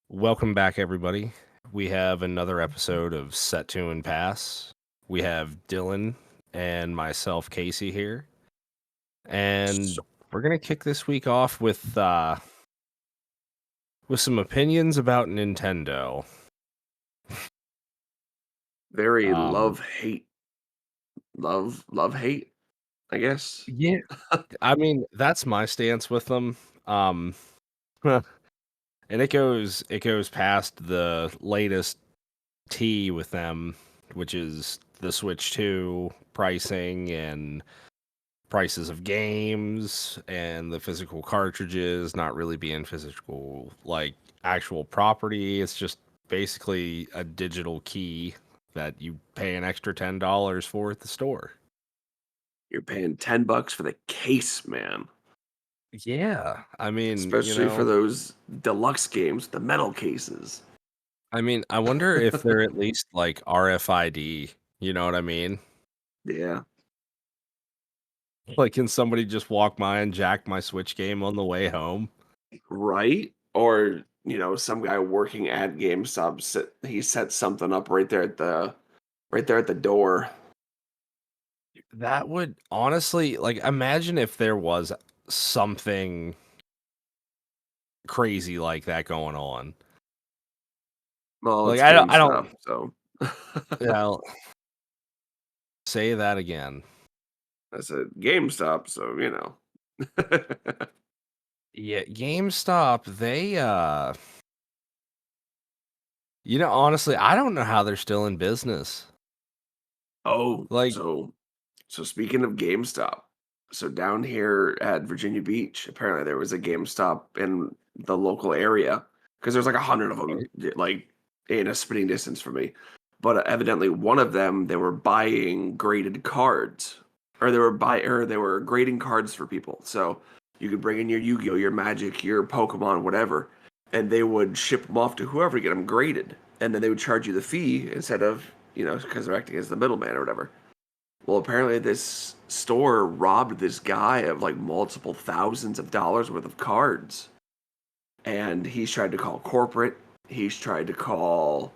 Welcome back, everybody. We have another episode of Set to and Pass. We have Dylan and myself, Casey, here, and we're gonna kick this week off with some opinions about Nintendo. Very Um, love hate, I guess. yeah, I mean that's my stance with them. Um, and it goes past the latest T with them, which is the Switch 2 pricing and prices of games and the physical cartridges not really being physical, like actual property. It's just basically a digital key that you pay an extra $10 for at the store. You're paying $10 for the case, man. Yeah, I mean, Especially for those deluxe games, the metal cases. I wonder if they're at least like RFID. You know what I mean? Yeah, Like, can somebody just walk by and jack my Switch game on the way home? right? Or, some guy working at GameStop he set something up right there at the door. That would honestly, like, imagine if there was something crazy like that going on. Well, Like, it's I don't GameStop, so yeah, say that again. I said GameStop, so. Yeah, GameStop, honestly, I don't know how they're still in business. Oh, Like, so speaking of GameStop, so down here at Virginia Beach, apparently there was a GameStop in the local area because there's like 100 of them, like in a spitting distance from me. But evidently, one of them they were buying graded cards, or they were grading cards for people. So you could bring in your Yu-Gi-Oh, your Magic, your Pokemon, whatever, and they would ship them off to whoever to get them graded, and then they would charge you the fee instead of because they're acting as the middleman or whatever. Well, apparently this store robbed this guy of like multiple thousands of dollars worth of cards. And he's tried to call corporate. He's tried to call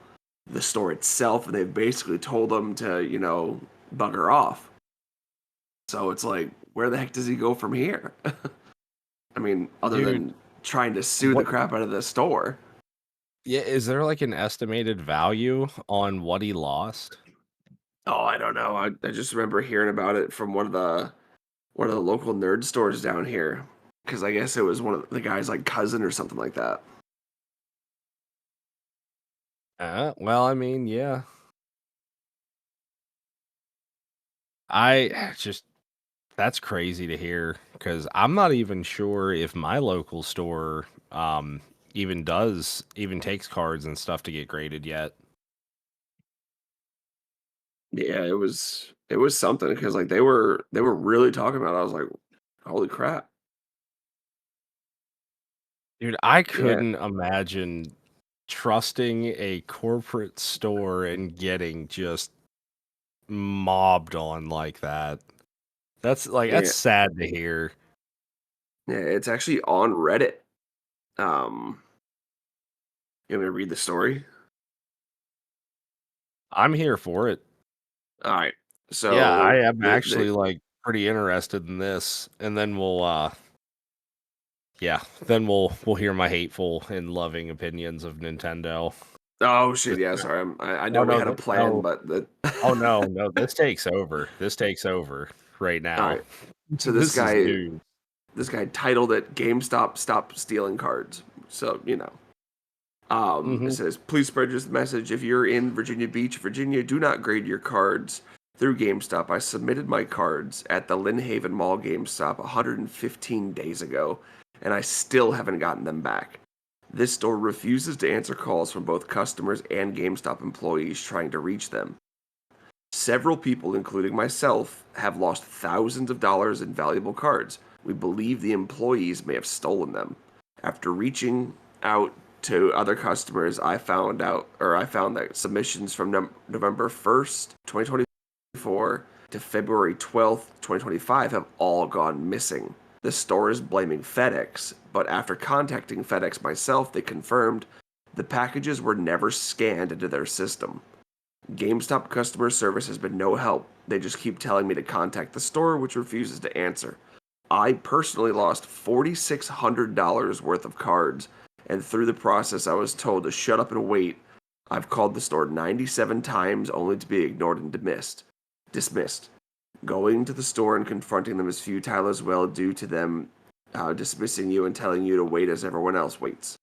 the store itself, and they've basically told him to, bugger off. So it's like, where the heck does he go from here? I mean, other dude, than trying to sue the what crap out of the store. yeah, is there like an estimated value on what he lost? Oh, I don't know. I just remember hearing about it from one of the local nerd stores down here because I guess it was one of the guy's like cousin or something like that. Well, I mean, yeah. I just That's crazy to hear because I'm not even sure if my local store even takes cards and stuff to get graded yet. Yeah, it was something because like they were really talking about it. I was like, holy crap. Dude, I Yeah, couldn't imagine trusting a corporate store and getting just mobbed on like that. That's yeah, sad to hear. yeah. It's actually on Reddit. Um, you want me to read the story? I'm here for it. All right. Yeah, I So am the actually like pretty interested in this, and then we'll hear my hateful and loving opinions of Nintendo. oh shit, Just yeah, sorry. I know oh we no, had a plan, no, but the oh no, no, this takes over. This takes over right all now. right. So this This is guy new. this guy titled it GameStop Stop Stealing Cards. So, it Hmm. says, please spread this message. If you're in Virginia Beach, Virginia, do not grade your cards through GameStop. I submitted my cards at the Lynn Haven Mall GameStop 115 days ago, and I still haven't gotten them back. This store refuses to answer calls from both customers and GameStop employees trying to reach them. Several people, including myself, have lost thousands of dollars in valuable cards. We believe the employees may have stolen them. After reaching out to other customers, I found that submissions from November 1st, 2024 to February 12th, 2025 have all gone missing. The store is blaming FedEx, but after contacting FedEx myself, they confirmed The packages were never scanned into their system. GameStop customer service has been no help. They just keep telling me to contact the store, which refuses to answer. I personally lost $4,600 worth of cards, and through the process, I was told to shut up and wait. I've called the store 97 times only to be ignored and dismissed. Going to the store and confronting them is futile as well, due to them dismissing you and telling you to wait as everyone else waits.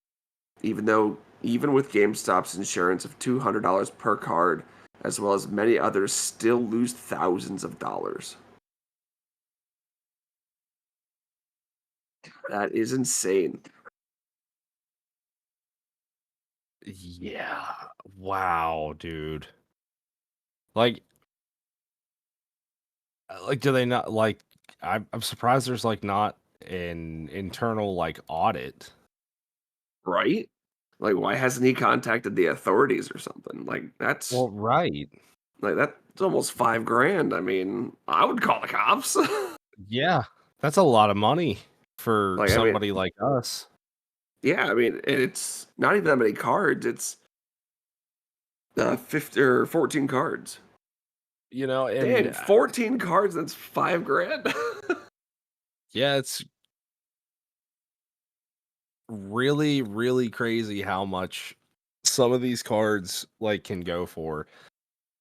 Even with GameStop's insurance of $200 per card, as well as many others, still lose thousands of dollars. That is insane. Yeah. Wow, dude. Like, do they not like? I'm surprised there's like not an internal like audit. Right? Like, why hasn't he contacted the authorities or something? Well, right. That's almost 5 grand. I mean, I would call the cops. Yeah, that's a lot of money for Like, I mean, somebody like us. yeah, I mean, it's not even that many cards. It's 50 or 14 cards. You know, and Dang, 14 cards. That's 5 grand. yeah, it's really, really crazy how much some of these cards like can go for,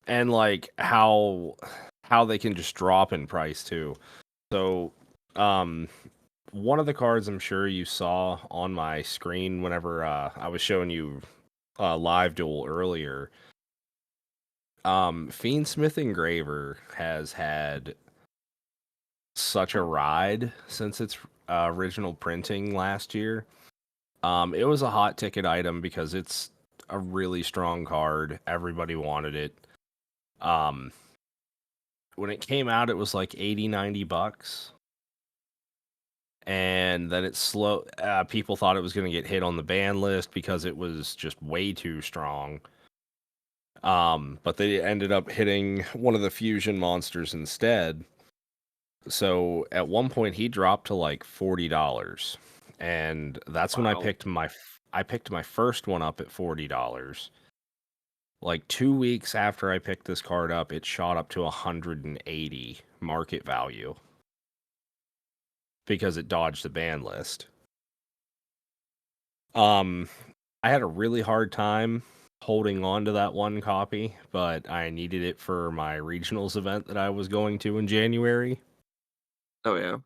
and like how they can just drop in price too. So, um, one of the cards I'm sure you saw on my screen whenever I was showing you Live Duel earlier. Fiendsmith Engraver has had such a ride since its original printing last year. It was a hot ticket item because it's a really strong card. Everybody wanted it. Um, when it came out, it was like 80, $90. And then it's slow. People thought it was going to get hit on the ban list because it was just way too strong. But they ended up hitting one of the fusion monsters instead. So at one point he dropped to like $40, and that's when Wow. I picked my first one up at $40. Like 2 weeks after I picked this card up, it shot up to 180 market value because it dodged the ban list. Um, I had a really hard time holding on to that one copy, but I needed it for my regionals event that I was going to in January. Oh, yeah.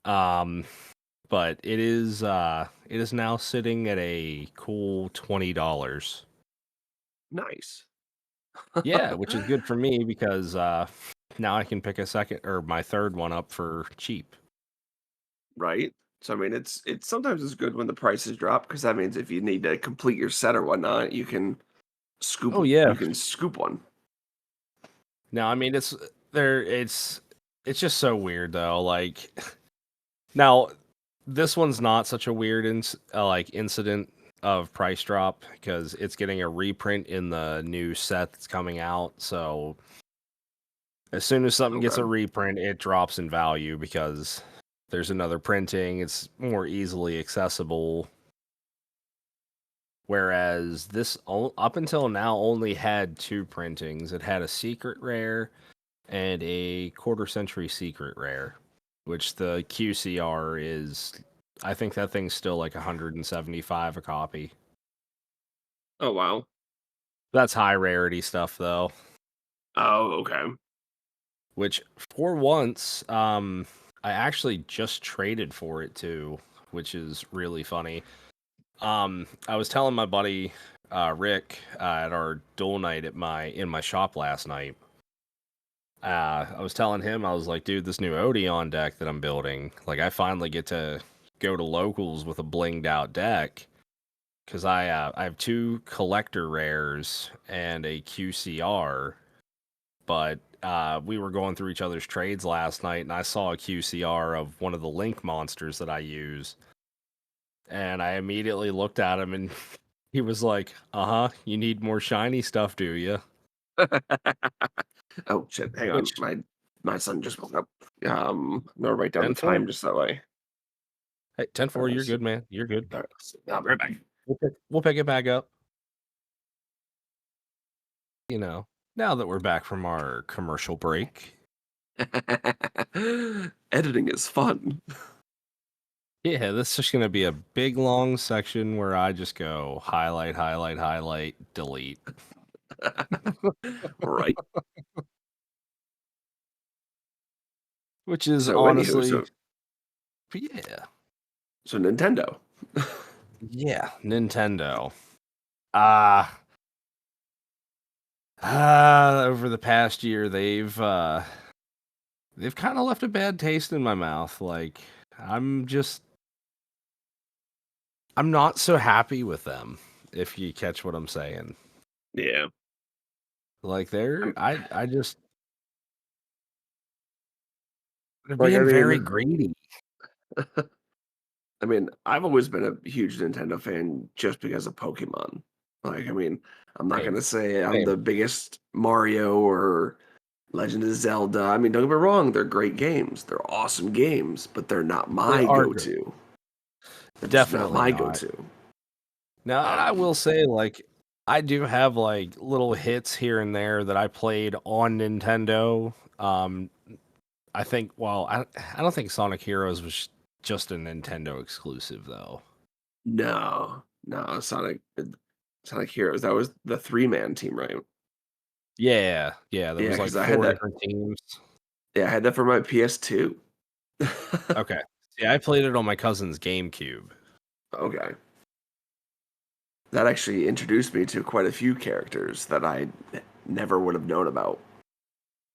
Um, but it is now sitting at a cool $20. Nice. Yeah, which is good for me because now I can pick a second or my third one up for cheap. Right? So, I mean, it's sometimes it's good when the prices drop because that means if you need to complete your set or whatnot, Oh yeah. you can scoop one. No, I mean it's there it's just so weird though. Like now this one's not such a weird like incident of price drop because it's getting a reprint in the new set that's coming out. So as soon as something gets a Okay. reprint, it drops in value because there's another printing. It's more easily accessible. Whereas up until now only had two printings. It had a secret rare and a quarter century secret rare, which the QCR is. I think that thing's still like 175 a copy. Oh, wow. That's high rarity stuff though. Oh, okay. Which for once, I actually just traded for it too, which is really funny. I was telling my buddy Rick at our duel night in my shop last night. I was telling him, I was like, dude, this new Odeon deck that I'm building, like I finally get to go to locals with a blinged out deck because I have two collector rares and a QCR, but we were going through each other's trades last night, and I saw a QCR of one of the Link monsters that I use, and I immediately looked at him, and he was like, "Uh huh, you need more shiny stuff, do you?" Oh, shit. Hang on. Which My son just woke up. I'm gonna write down the 10-4. time just that way. Hey, 10-4, Alright, you're so good, man. You're good. alright, I'll be right back. we'll pick it back up. You know, now that we're back from our commercial break. Editing is fun. Yeah, this is just gonna be a big long section where I just go highlight, highlight, highlight, delete. Right. Which is So anywho, honestly, so yeah, so Nintendo. yeah, Nintendo. Ah, over the past year, they've kind of left a bad taste in my mouth. Like, I'm just, I'm not so happy with them. If you catch what I'm saying, Yeah. like I'm, I just, they're like I being very mean, greedy. I mean, I've always been a huge Nintendo fan just because of Pokemon. Like, I mean, I'm not Same, gonna say I'm same. the biggest Mario or Legend of Zelda. I mean, don't get me wrong, they're great games. They're awesome games, but they're not They my are good. go-to. They're just not Definitely my not. go-to. Now, and I Um, will say, like, I do have like little hits here and there that I played on Nintendo. I think, well, I don't think Sonic Heroes was just a Nintendo exclusive, though. no, Sonic Heroes. That was the three-man team, right? Yeah, yeah, there Yeah, was like because I had four that. different teams. Yeah, I had that for my PS2. Okay. Yeah, I played it on my cousin's GameCube. Okay. That actually introduced me to quite a few characters that I never would have known about.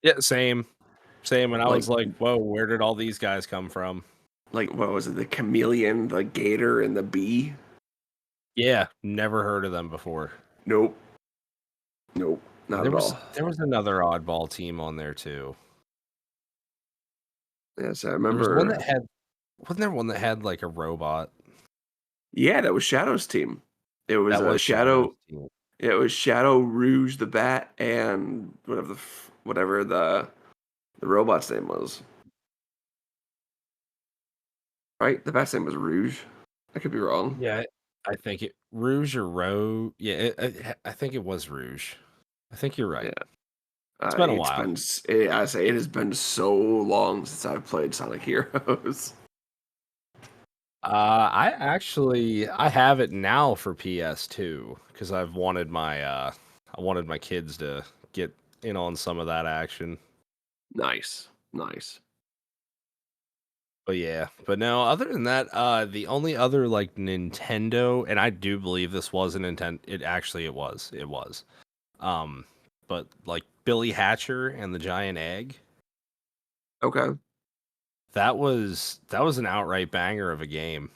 Yeah, same. Same. And I Like was like, whoa, where did all these guys come from? what was it? The chameleon, the gator, and the bee? Yeah, never heard of them before. Nope. Nope. And Not at all. there was another oddball team on there too. Yes, I There was one remember. that had wasn't there one that had like a robot? Yeah, that was Shadow's team. It was That a was Shadow's Shadow. team. It was Shadow Rouge the Bat and whatever the robot's name was. Right? The bat's name was Rouge. I could be wrong. Yeah, I think it Rouge or Ro. Yeah, I think it was Rouge. I think you're Yeah. right. It's been a It's while. been. I say it has been so long since I've played Sonic Heroes. I have it now for PS2 because I wanted my kids to get in on some of that action. Nice, nice. But yeah, but no, other than that, the only other like Nintendo, and I do believe this was a Nintendo. It was. Um, but like Billy Hatcher and the Giant Egg, Okay. that was an outright banger of a game.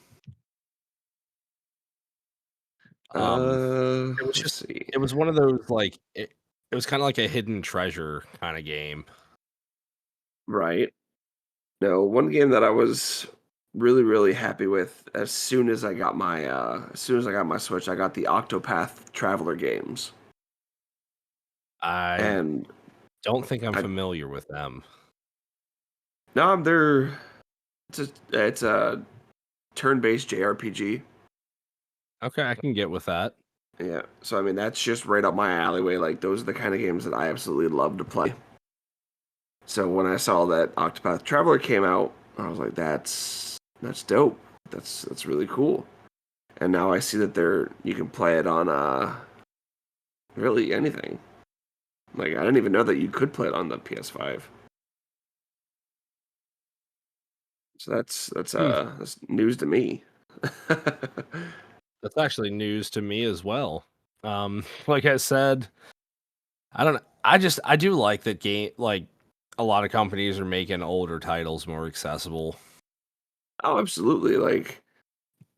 Um, it was Let's just see. it was one of those like it was kind of like a hidden treasure kind of game. Right. No, one game that I was really, really happy with as soon as I got my Switch, I got the Octopath Traveler games. I And don't think I'm I familiar with them. no, they're it's a turn-based JRPG. Okay, I can get with that. Yeah. So I mean that's just right up my alleyway. Like those are the kind of games that I absolutely love to play. So when I saw that Octopath Traveler came out, I was like, that's dope. That's really cool. And now I see that you can play it on really anything. Like I didn't even know that you could play it on the PS5. So Hmm, that's news to me. that's actually news to me as well. Like I said, I don't know. I do like that game. Like a lot of companies are making older titles more accessible. Oh, absolutely. Like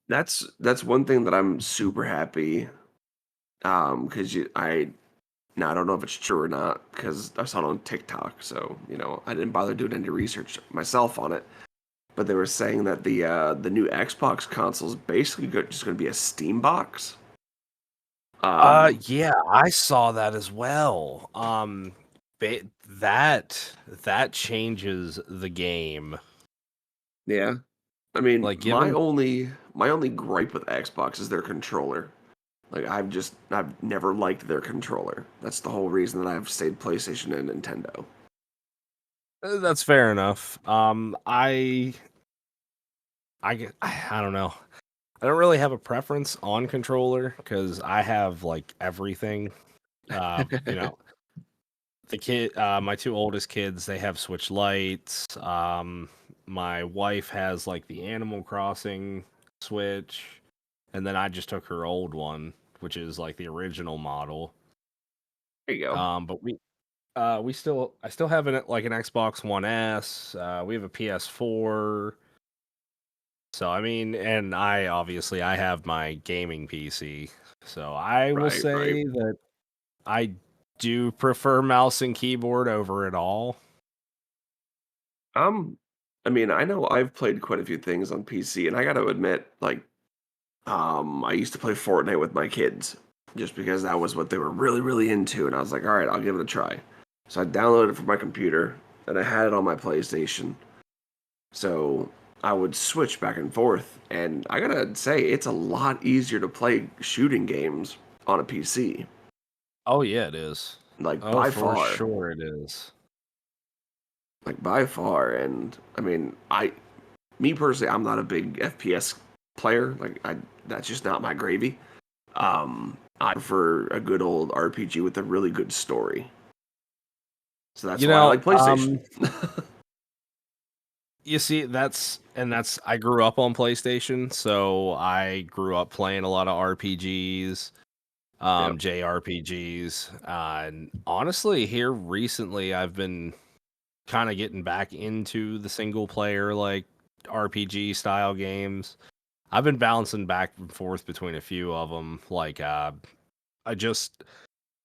that's one thing that I'm super happy. Because I now I don't know if it's true or not because I saw it on TikTok. So I didn't bother doing any research myself on it. But they were saying that the new Xbox console is basically just going to be a Steam box. Um, Yeah, I saw that as well. That changes the game. yeah. I mean, Like, my given only my only gripe with Xbox is their controller. Like I've never liked their controller. That's the whole reason that I've stayed PlayStation and Nintendo. that's fair enough. I don't know. I don't really have a preference on controller because I have like everything. You know, my two oldest kids, they have Switch Lights. My wife has like the Animal Crossing Switch, and then I just took her old one, which is like the original model. There you go. But I still have like an Xbox One S. We have a PS4. So I mean, and I have my gaming PC. So I will Right, right. say that I do prefer mouse and keyboard over it all. Um, I mean, I know I've played quite a few things on PC, and I got to admit, like, I used to play Fortnite with my kids just because that was what they were really, really into, and I was like, all right, I'll give it a try. So I downloaded it for my computer, and I had it on my PlayStation. So I would switch back and forth, and I gotta say, it's a lot easier to play shooting games on a PC, Oh yeah, it is. like Oh, by for far, sure it is. like by far. And I mean, me personally, I'm not a big FPS player. That's just not my gravy. I prefer a good old RPG with a really good story. So that's You why I know, like PlayStation. you see, that's I grew up on PlayStation, so I grew up playing a lot of RPGs, Yep. JRPGs. And honestly, here recently, I've been kind of getting back into the single player like RPG style games. I've been bouncing back and forth between a few of them. Like I just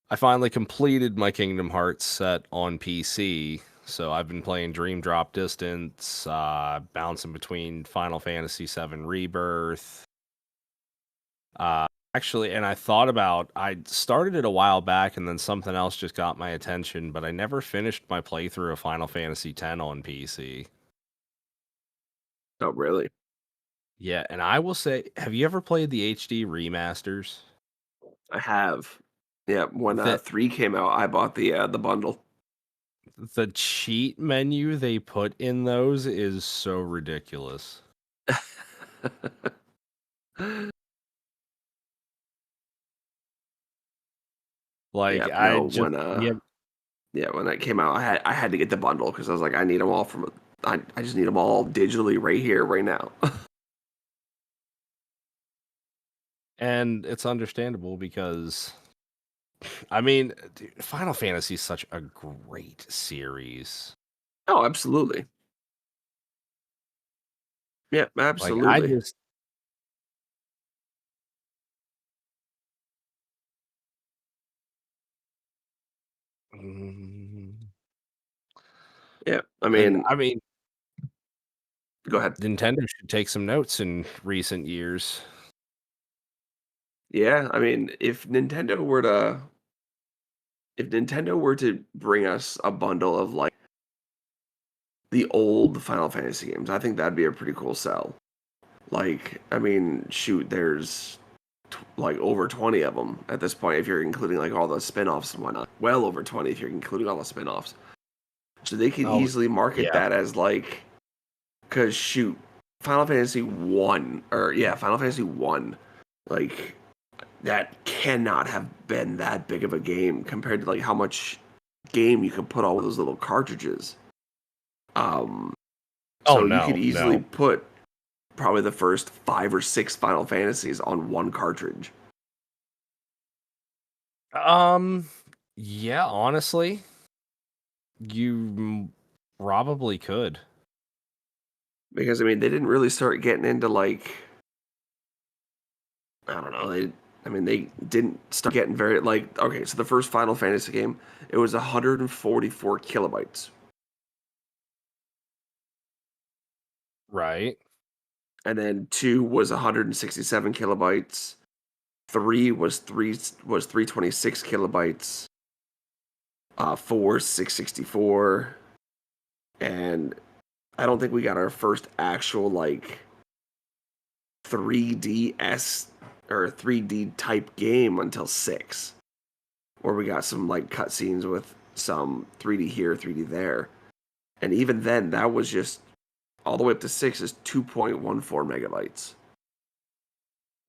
I finally completed my Kingdom Hearts set on PC. So I've been playing Dream Drop Distance, bouncing between Final Fantasy VII Rebirth. Actually, and I started it a while back, and then something else just got my attention, but I never finished my playthrough of Final Fantasy X on PC. Oh, really? Yeah, and I will say, have you ever played the HD remasters? I have. Yeah. When The 3 came out, I bought the bundle. the cheat menu they put in those is so ridiculous. Like Yep. I No. just yeah, Yeah, when that came out, I had to get the bundle because I was like, I need them all I just need them all digitally right here, right now. and it's understandable because I mean, dude, Final Fantasy is such a great series. Oh, absolutely. Yeah, Like I absolutely. just mm, Yeah, and I mean, go ahead. Nintendo should take some notes in recent years. Yeah, I mean, if Nintendo were to bring us a bundle of like the old Final Fantasy games, I think that'd be a pretty cool sell. Like, I mean, shoot, there's like over 20 of them at this point if you're including like all the spin-offs and whatnot. Well over 20 if you're including all the spin-offs. So they could Oh easily market yeah. that as like, cause shoot, Final Fantasy One or yeah, Final Fantasy One, like that cannot have been that big of a game compared to like how much game you can put all those little cartridges. Um, Oh so you could no, easily no. put probably the first 5 or 6 Final Fantasies on one cartridge. Um, yeah, honestly, you probably could. Because I mean, they didn't really start getting into like I don't know. They didn't start getting very like okay. So the first Final Fantasy game, it was 144 kilobytes, Right. and then two was 167 kilobytes. Three was 326 kilobytes. Four 664, and I don't think we got our first actual like. 3DS or 3D type game until 6, where we got some like cutscenes with some 3D here, 3D there. And even then, that was just all the way up to 6 is 2.14 megabytes.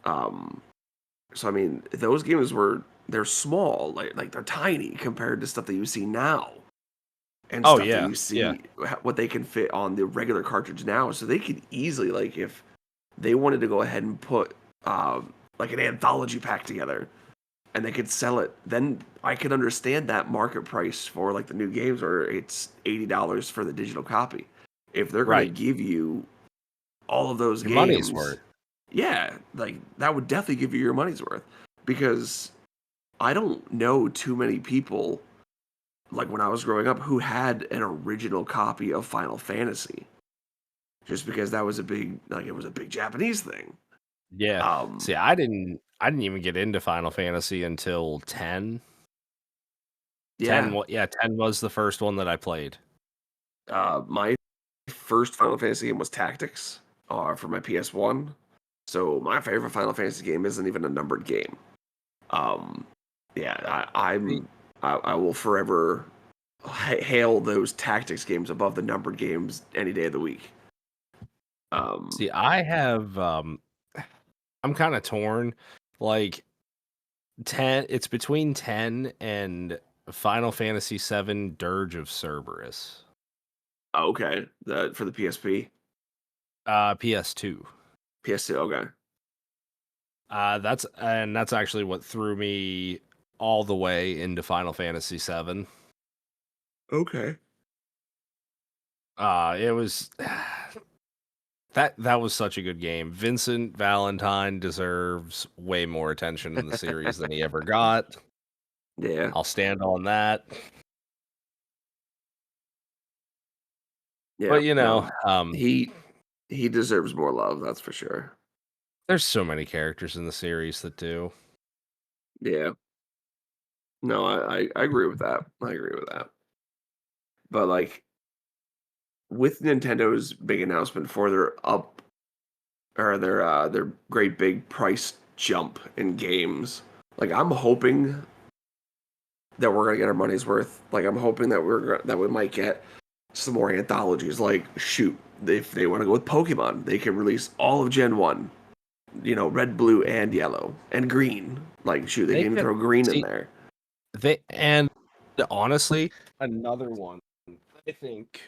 Um, so I mean, those games they're small, like they're tiny compared to stuff that you see now, and Oh stuff that yeah, you yeah, see what they can fit on the regular cartridge now. So they could easily, like, if they wanted to go ahead and put like an anthology pack together and they could sell it, then I could understand that market price for like the new games where it's $80 for the digital copy. If they're gonna right. give you all of those Your money's games, worth. yeah, like that would definitely give you your money's worth. Because I don't know too many people, like when I was growing up, who had an original copy of Final Fantasy. Just because that was a big, like, it was a big Japanese thing. Yeah. Um, See, I didn't even get into Final Fantasy until 10. 10 yeah, yeah, 10 was the first one that I played. my first Final Fantasy game was Tactics for my PS1. So my favorite Final Fantasy game isn't even a numbered game. Um, yeah, See I will forever hail those Tactics games above the numbered games any day of the week. Um, see, I have, I'm kinda torn, like, 10 it's between 10 and Final Fantasy 7 Dirge of Cerberus. okay, for the PSP, PS2. PS2, okay, That's actually what threw me all the way into Final Fantasy 7. okay. It was that was such a good game. Vincent Valentine deserves way more attention in the series than he ever got. Yeah, I'll stand on that. yeah, But no, he he deserves more love, that's for sure. there's so many characters in the series that do. Yeah. No, I agree with that. I agree with that. But like with Nintendo's big announcement for their up or their great big price jump in games, like I'm hoping that we're gonna get our money's worth. Like I'm hoping that that we might get some more anthologies. Like shoot, if they want to go with Pokemon, they can release all of Gen 1, red, blue, and yellow, and green. Like shoot, they They can even could throw green in see there. they and honestly, another one I think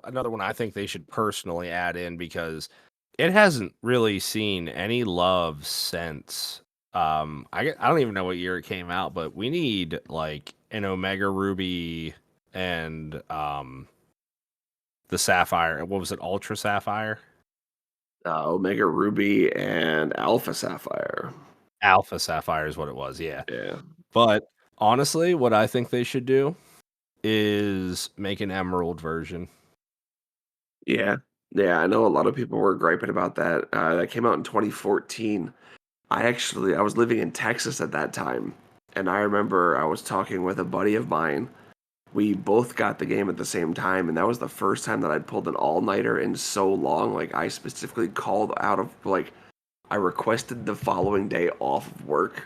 another one I think they should personally add in because it hasn't really seen any love since I don't even know what year it came out, but we need like an Omega Ruby and the Sapphire. What was it? Ultra Sapphire? Omega Ruby and Alpha Sapphire. Alpha Sapphire is what it was, yeah. Yeah. But honestly, what I think they should do is make an Emerald version. Yeah. Yeah, I know a lot of people were griping about that. That came out in 2014. I was living in Texas at that time, and I remember I was talking with a buddy of mine. We both got the game at the same time, and that was the first time that I'd pulled an all-nighter in so long. Like I specifically called out of like I requested the following day off of work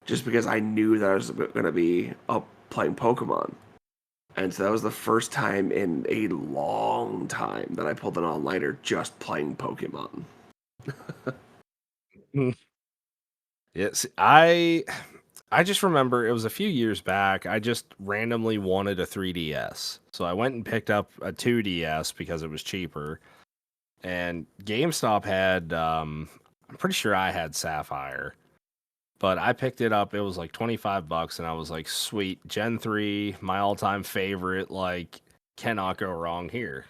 just because I knew that I was going to be up playing Pokemon. And so that was the first time in a long time that I pulled an all-nighter just playing Pokemon. Yes, I just remember it was a few years back. I just randomly wanted a 3DS. So I went and picked up a 2DS because it was cheaper. And GameStop had I'm pretty sure I had Sapphire. But I picked it up. It was like 25 bucks and I was like, "Sweet, Gen 3, my all-time favorite, like cannot go wrong here."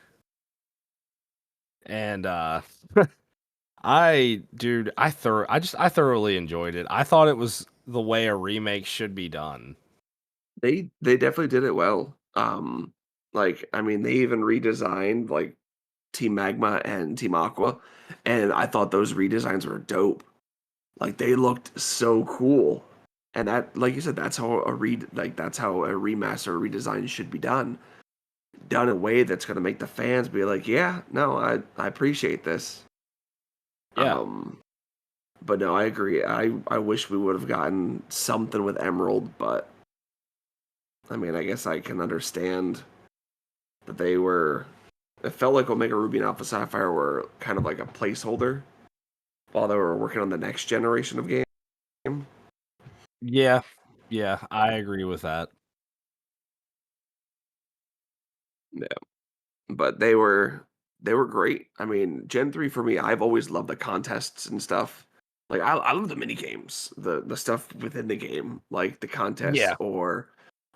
And I thoroughly enjoyed it. I thought it was the way a remake should be done. They definitely did it well. Like I mean, they even redesigned like Team Magma and Team Aqua, and I thought those redesigns were dope. Like they looked so cool. And that, like you said, that's how a remaster or redesign should be done. Done in a way that's gonna make the fans be like, yeah, no, I appreciate this. Yeah. But no, I agree. I wish we would have gotten something with Emerald, but I mean, I guess I can understand that they were. It felt like Omega Ruby and Alpha Sapphire were kind of like a placeholder while they were working on the next generation of game. Yeah. Yeah, I agree with that. Yeah, but they were great. I mean, Gen 3 for me, I've always loved the contests and stuff. Like I love the mini games, the stuff within the game, like the contests, Yeah. or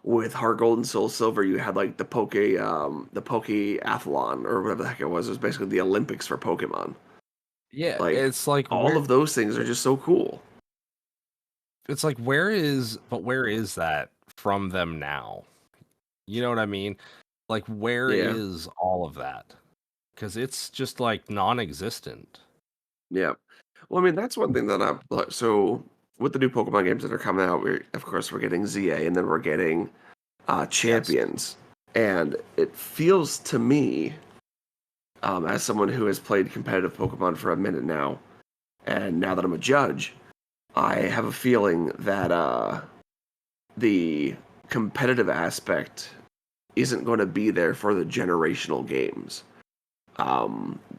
with Heart Gold and Soul Silver, you had like the Poke Athlon or whatever the heck it was. It was basically the Olympics for Pokemon. Yeah, Like all of those things are just so cool. it's like where is that from them now? You know what I mean? Like where Yeah, is all of that? Cuz it's just like non-existent. yeah. Well, I mean that's one thing that so with the new Pokemon games that are coming out, we're getting ZA, and then we're getting Yes. champions, and it feels to me, as someone who has played competitive Pokemon for a minute now, and now that I'm a judge, I have a feeling that the competitive aspect isn't going to be there for the generational games,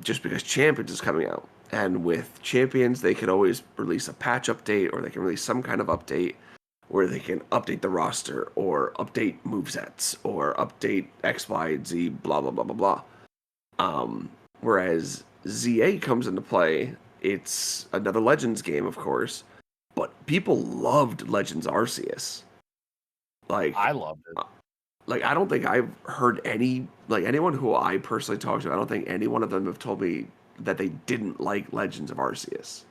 just because Champions is coming out. And with Champions, they can always release a patch update, or they can release some kind of update where they can update the roster, or update movesets, or update X, Y, and Z, blah, blah, blah, blah, blah. Whereas ZA comes into play, it's another Legends game, of course, but people loved Legends Arceus. I Like, loved it. uh, like I don't think I've heard anyone who I personally talked to. I don't think any one of them have told me that they didn't like Legends of Arceus.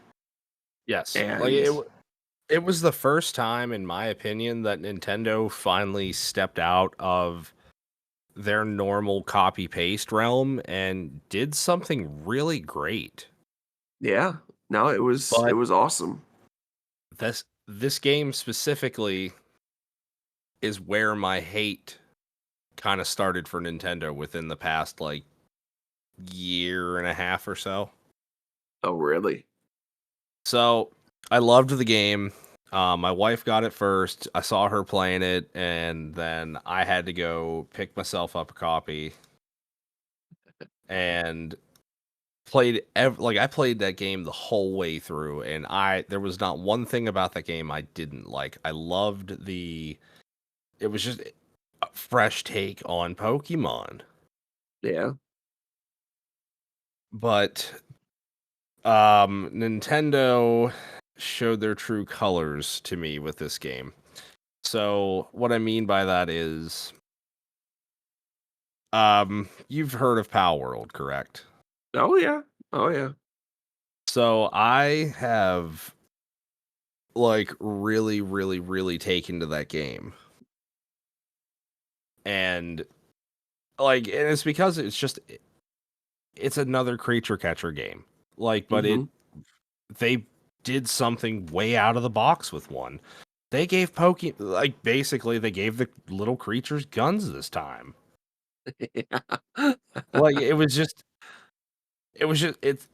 Yes. Like And it was the first time in my opinion that Nintendo finally stepped out of their normal copy paste realm and did something really great. yeah, no, it But was awesome. this game specifically is where my hate kind of started for Nintendo within the past like year and a half or so. Oh, really? So I loved the game. My wife got it first. I saw her playing it, and then I had to go pick myself up a copy and I played that game the whole way through, and I there was not one thing about that game I didn't like. I loved it was just a fresh take on Pokemon. Yeah. But Nintendo showed their true colors to me with this game. So what I mean by that is you've heard of Power World, correct? Oh yeah. Oh yeah. So I have like really taken to that game. And and it's because it's another creature catcher game. Like but Mm-hmm. they did something way out of the box with one. They gave basically they gave the little creatures guns this time. Yeah. Like it's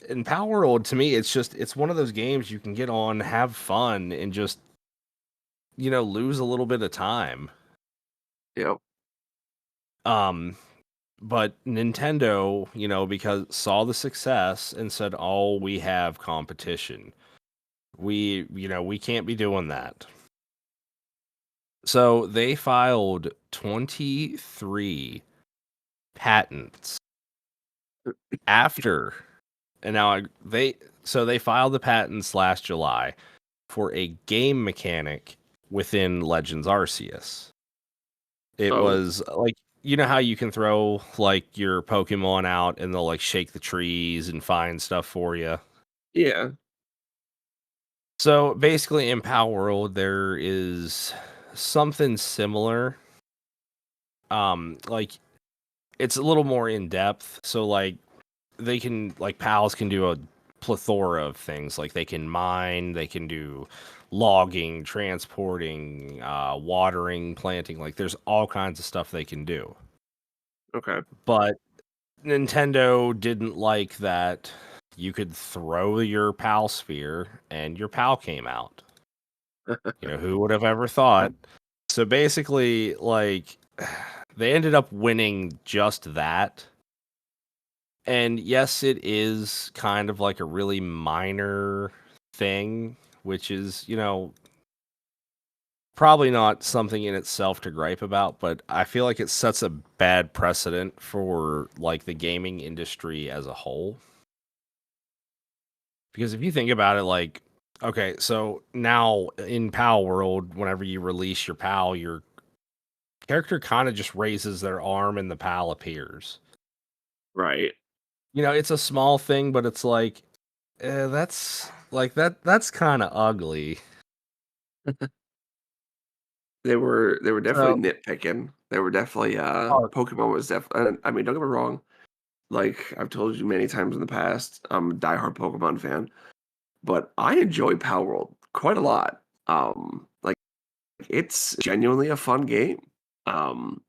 in Power World to me it's one of those games you can get on, have fun and just lose a little bit of time. Yep. Um but Nintendo, because saw the success and said, "Oh, we have competition. We can't be doing that." So they filed 23 patents after, and now they filed the patents last July for a game mechanic within Legends Arceus. It Oh was like how you can throw like your Pokemon out and they'll like shake the trees and find stuff for you. yeah. So basically, in Power World, there is something similar. Like it's a little more in depth. So like pals can do a plethora of things. Like they can mine, they can do logging, transporting, watering, planting. Like there's all kinds of stuff they can do. Okay. But Nintendo didn't like that you could throw your PAL sphere and your PAL came out. Who would have ever thought? So basically, like, they ended up winning just that. And yes, it is kind of like a really minor thing, which is, probably not something in itself to gripe about, but I feel like it sets a bad precedent for like the gaming industry as a whole. Because if you think about it, like, okay, so now in PAL world, whenever you release your PAL, your character kind of just raises their arm and the PAL appears. Right. It's a small thing, but it's like, that's like that's kind of ugly. They were So, definitely nitpicking. They were definitely oh, Pokemon was definitely. I mean, don't get me wrong. Like I've told you many times in the past, I'm a diehard Pokemon fan, but I enjoy Power World quite a lot. Like it's genuinely a fun game. Um,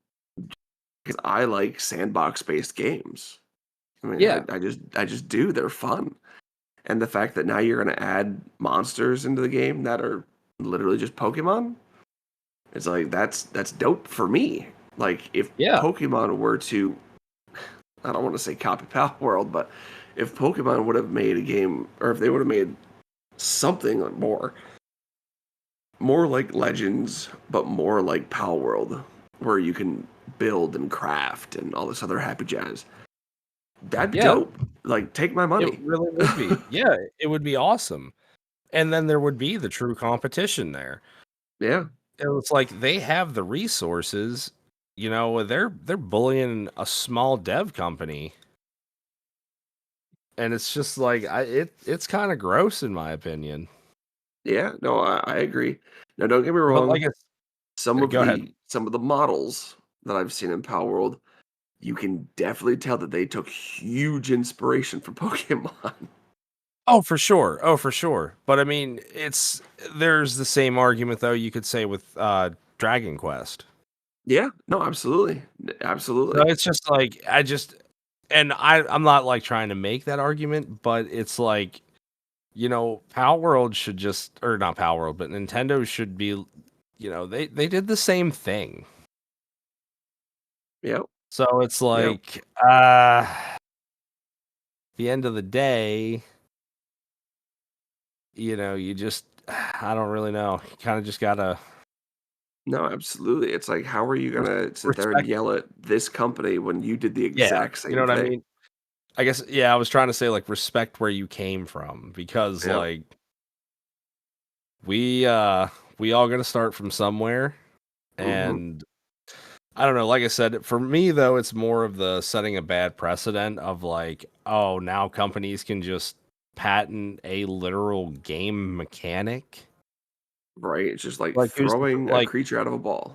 because I like sandbox based games. I mean, yeah, I just do. They're fun, and the fact that now you're going to add monsters into the game that are literally just Pokemon, it's like that's dope for me. Like if yeah, Pokemon were to, I don't want to say copy Power World, but if Pokemon would have made a game, or if they would have made something more like Legends, but more like Power World, where you can build and craft and all this other happy jazz, that'd be yeah. dope. Like, take my It money. really would be. Yeah, it would be awesome. And then there would be the true competition there. Yeah, It's like they have the resources. They're bullying a small dev company, and it's just like it's kind of gross in my opinion. yeah. No, I agree. Now, don't get me But like wrong. it's Some of go ahead. the models that I've seen in Power World, you can definitely tell that they took huge inspiration from Pokemon. Oh, for sure. Oh, for sure. But I mean, there's the same argument though you could say with Dragon Quest. Yeah, no, absolutely, So absolutely. it's just like I'm not like trying to make that argument, but it's like, Power World should just, or not Power World, but Nintendo should be, they did the same thing. Yep, So it's yep. like, the end of the day, you just, I don't really know. You kind of just gotta No, absolutely. It's like, how are you res- gonna sit there and respect. yell at this company when you did the Yeah, exact you know same what I thing? mean. I guess, yeah. I was trying to say like respect where you came from because Yep. like we uh we all got to start from somewhere, Hmm. and I don't know. Like I said, for me though, it's more of the setting a bad precedent of like, oh, now companies can just patent a literal game mechanic. Right. It's just like Like throwing a creature out of a ball.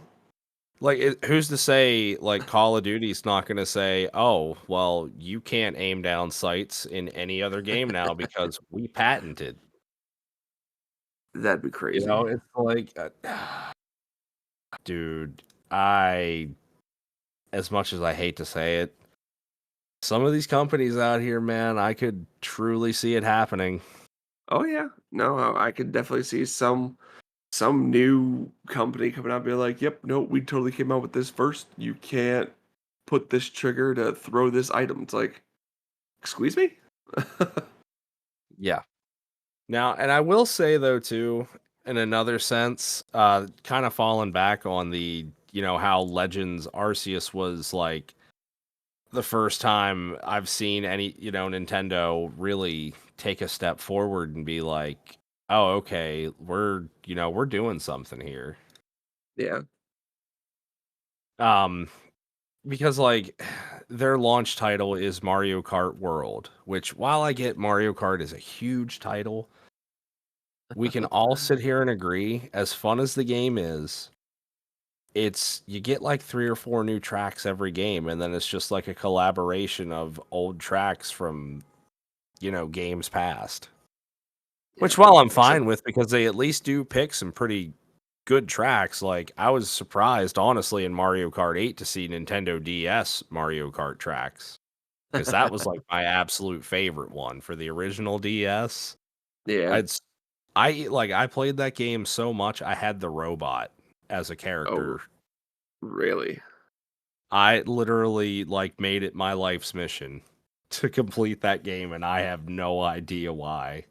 who's to say like Call of Duty's not going to say, oh, well, you can't aim down sights in any other game now because we patented. That'd be crazy. It's like, dude, I as much as I hate to say it, some of these companies out here, man, I could truly see it happening. Oh yeah. No, I could definitely see some new company coming out and be like, "Yep, no, we totally came out with this first. You can't put this trigger to throw this item." It's like, "Squeeze me?" Yeah. Now, and I will say though too, in another sense, kind of falling back on the, how Legends Arceus was like the first time I've seen any, Nintendo really take a step forward and be like, oh, okay, we're doing something here. Yeah. Um, because like their launch title is Mario Kart World, which while I get Mario Kart is a huge title, we can all sit here and agree, as fun as the game is, it's you get like 3 or 4 new tracks every game, and then it's just like a collaboration of old tracks from, games past. Yeah. Which while I'm Except fine with because they at least do pick some pretty good tracks. Like I was surprised honestly in Mario Kart 8 to see Nintendo DS Mario Kart tracks. 'cause that was, like, my absolute favorite one for the original DS. Yeah. I'd s I played that game so much, I had the robot as a Oh, character. really? I literally, like, made it my life's mission to complete that game, and I have no idea why.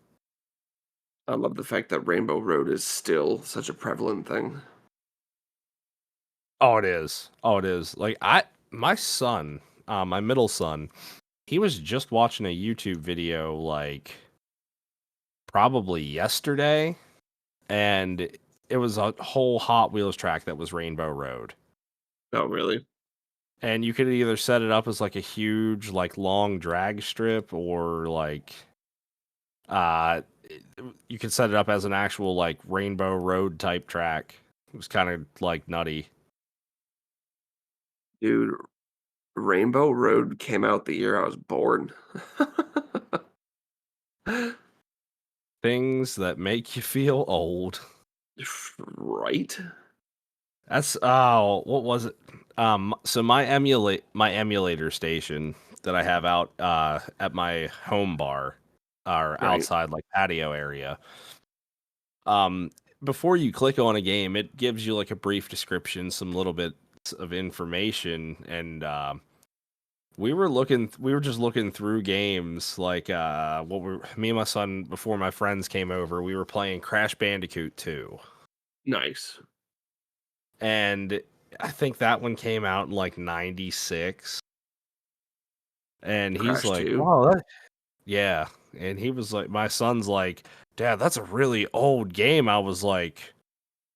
I love the fact that Rainbow Road is still such a prevalent thing. Oh, it is. Oh, it is. Like, my son, my middle son, he was just watching a YouTube video, like, probably yesterday, and it was a whole Hot Wheels track that was Rainbow Road. Oh, really? And you could either set it up as, like, a huge, like, long drag strip or, like, you could set it up as an actual, like, Rainbow Road type track. It was kinda, like, nutty. Dude, Rainbow Road came out the year I was born. Things that make you feel old. Right? That's oh, what was it? So my emulator station that I have out at my home bar or Right. outside like patio area. Um, Before you click on a game, it gives you like a brief description, some little bits of information, and we were just looking through games like what were me and my son before my friends came over, we were playing Crash Bandicoot 2. Nice. And I think that one came out in like 96. And he's Crash like, 2. "Wow, yeah." And he was like, my son's like, "Dad, that's a really old game." I was like,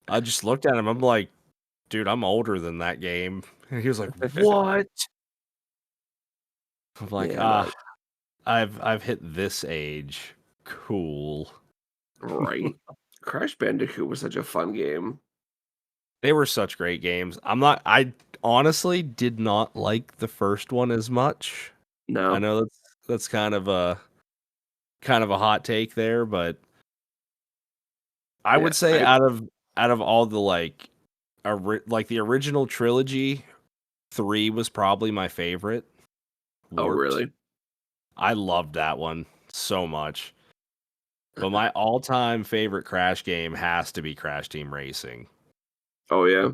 I just looked at him. I'm like, "Dude, I'm older than that game." And he was like, "What?" I'm like, Yeah, no, I've hit this age. Cool." right? Crash Bandicoot was such a fun game. They were such great games. I honestly did not like the first one as much. I No? know that's kind of a hot take there, but I Yeah, would say I out of all the like the original trilogy, 3 was probably my favorite. oh, Warped. really? I loved that one so much. But my all-time favorite Crash game has to be Crash Team Racing. Oh, yeah?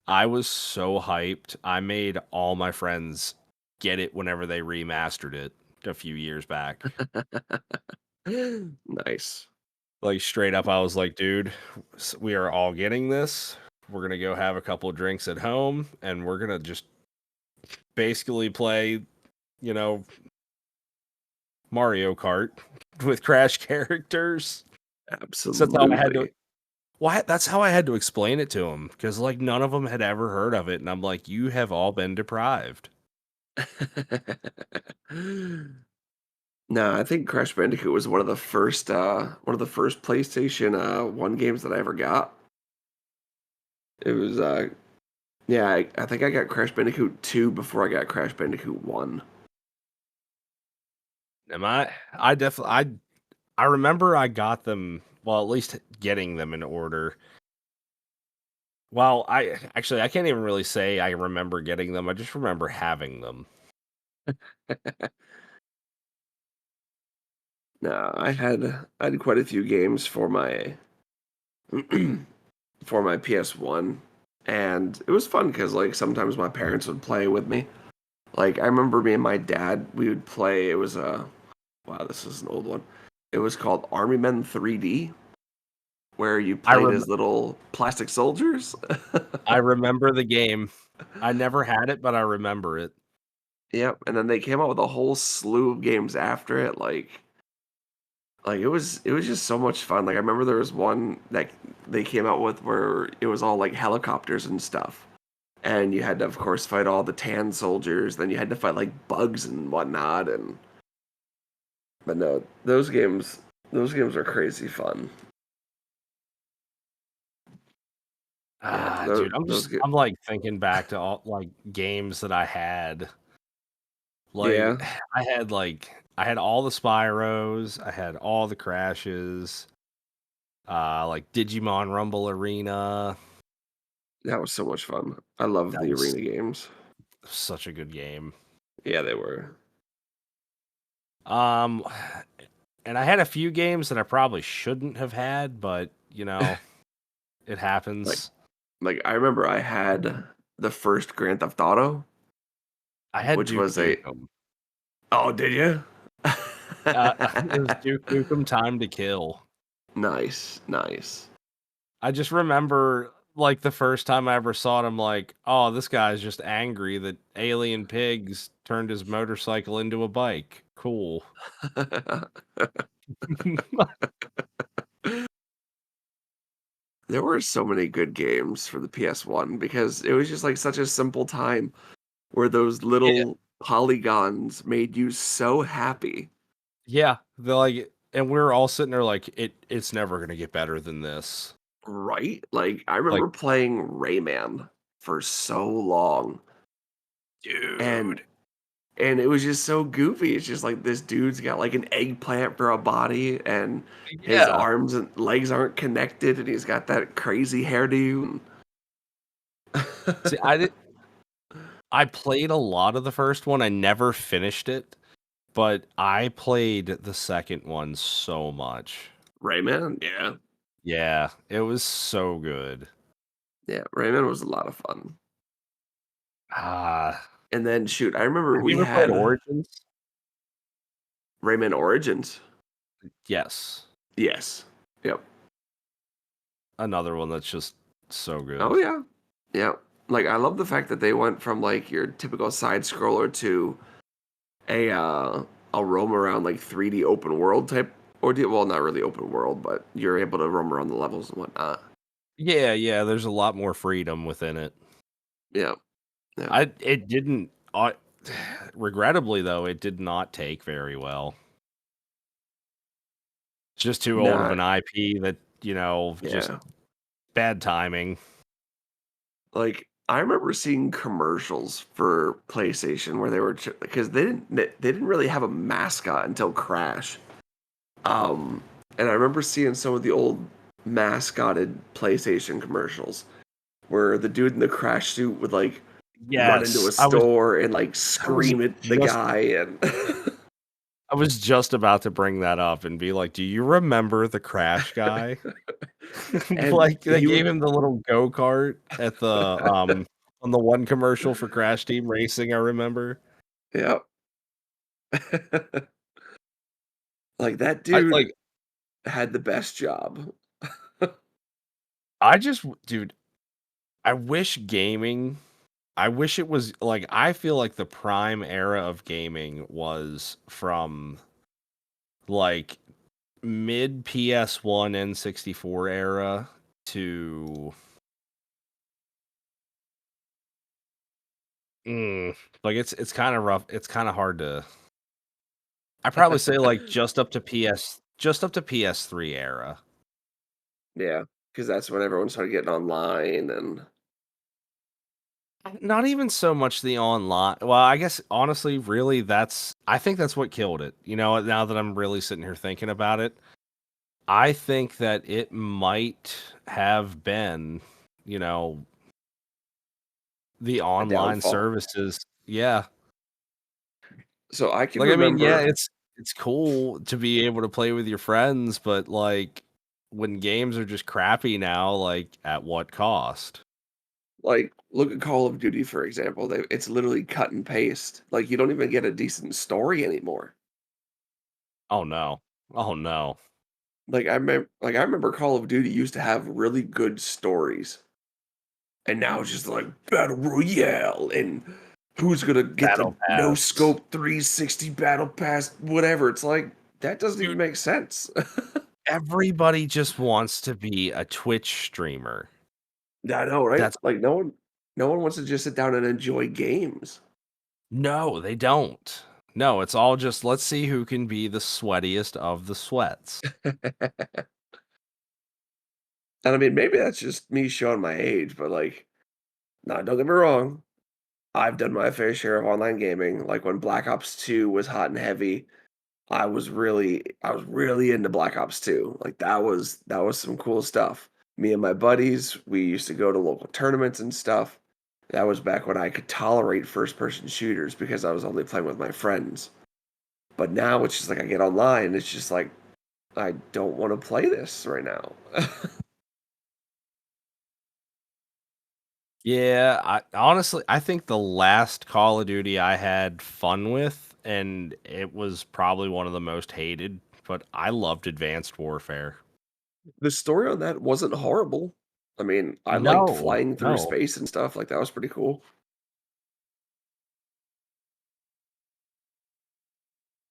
I was so hyped. I made all my friends get it whenever they remastered it a few years back. Nice. Like, straight up, I was like, "Dude, we are all getting this. We're gonna go have a couple drinks at home, and we're gonna just basically play, you know, Mario Kart with Crash characters." So that's how I had to Absolutely. that's how I had to explain it to them because, like, none of them had ever heard of it, and I'm like, "You have all been deprived." No, I think Crash Bandicoot was one of the first PlayStation, 1 games that I ever got. It was, yeah, I think I got Crash Bandicoot 2 before I got Crash Bandicoot 1. Am I definitely I remember I got them well, at least getting them in order. Well, I can't even really say I remember getting them, I just remember having them. No, I had quite a few games for my for my PS1, and it was fun because like, sometimes my parents would play with me. Like, I remember me and my dad, we would play it was a wow, this is an old one. It was called Army Men 3D, where you I played rem as little plastic soldiers. I remember the game. I never had it, but I remember it. Yep, and then they came out with a whole slew of games after it, it was just so much fun. Like, I remember there was one that they came out with where it was all, like, helicopters and stuff, and you had to, of course, fight all the tan soldiers, then you had to fight, like, bugs and whatnot, and but no, those games are crazy fun. Yeah, Ah, dude, those get I'm, like, thinking back to all, like, games that I had. Like, yeah, I had all the Spyros, I had all the Crashes, like, Digimon Rumble Arena. that was so much fun. I love That the was arena games. such a good game. Yeah, they were. Um, and I had a few games that I probably shouldn't have had, but it Like happens. I remember I had the first Grand Theft Auto, I had which Duke was a Nukem. oh, did you? It was Duke Nukem Time to Kill. Nice, nice. I just remember like the first time I ever saw it, I'm like, oh, this guy's just angry that alien pigs turned his motorcycle into a bike. Cool. There were so many good games for the PS1 because it was just like such a simple time where those Yeah, little polygons made you so happy, yeah. They're like, and we are all sitting there like, it's never gonna get better than this. right? Like I Like, remember playing Rayman for so long and dude. and it was just so goofy. It's just like this dude's got like an eggplant for a body and his Yeah. arms and legs aren't connected and he's got that crazy hairdo. See, I played a lot of the first one. I never finished it, but I played the second one so much. Rayman, yeah. Yeah, it was so good. Yeah, Rayman was a lot of fun. Ah, And then shoot, I remember have you we ever played had Origins? Rayman Origins. Yes. Yes. Yep. Another one that's just so Oh good. yeah. Yeah. Like I love the fact that they went from like your typical side scroller to a roam around like 3D open world type or well not really open world, but you're able to roam around the levels and whatnot. Yeah, yeah, there's a lot more freedom within it. Yeah. Yeah. I it didn't regrettably though, it did not take very well. It's just too old of Not an IP that, just yeah. bad timing. Like I remember seeing commercials for PlayStation where they were because they didn't really have a mascot until Crash. Um, and I remember seeing some of the old mascotted PlayStation commercials where the dude in the crash suit would like run into Yes, a store and like I was scream at the just guy and I was just about to bring that up and be like, "Do you remember the Crash guy?" and Like, they he gave would him the little go-kart at on the one commercial for Crash Team Racing, I remember. yeah. Like that I dude like, had the best job. I just dude, I wish gaming I wish it was like, I feel like the prime era of gaming was from, like, mid PS1, N64 era to, mm, like, it's kinda rough, it's kinda hard to I probably say, like, just up to PS3 era. Yeah, because that's when everyone started getting online and Not even so much the online well, I guess, honestly, really, I think that's what killed it, now that I'm really sitting here thinking about it, I think that it might have been, you know, the a online downfall. services. Yeah. So I can Like, I mean, yeah, remember it's cool to be able to play with your friends, but, like, when games are just crappy now, like, at what cost? like look at Call of Duty for example. It's literally cut and paste. Like you don't even get a decent story anymore. Oh, no. Oh, no. Like I remember Call of Duty used to have really good stories, and now it's just like battle royale and who's gonna get the Battle no Pass. scope 360 battle pass, whatever. It's like that doesn't even Dude, make sense. everybody just wants to be a Twitch streamer. I know, right? That's Like no one wants to just sit down and enjoy games. No, they don't. No, it's all just, "Let's see who can be the sweatiest of the sweats." And I mean, maybe that's just me showing my age, but like, nah, don't get me wrong. I've done my fair share of online gaming. Like when Black Ops 2 was hot and heavy, I was really into Black Ops 2. Like that was some cool stuff. Me and my buddies, we used to go to local tournaments and stuff. That was back when I could tolerate first person shooters because I was only playing with my friends. But now it's just like I get online, it's just like I don't want to play this right now. Yeah, I honestly I think the last Call of Duty I had fun with, and it was probably one of the most hated, but I loved Advanced Warfare. The story on that wasn't horrible. I mean, I liked No, flying through no. space and stuff, like, that was pretty cool.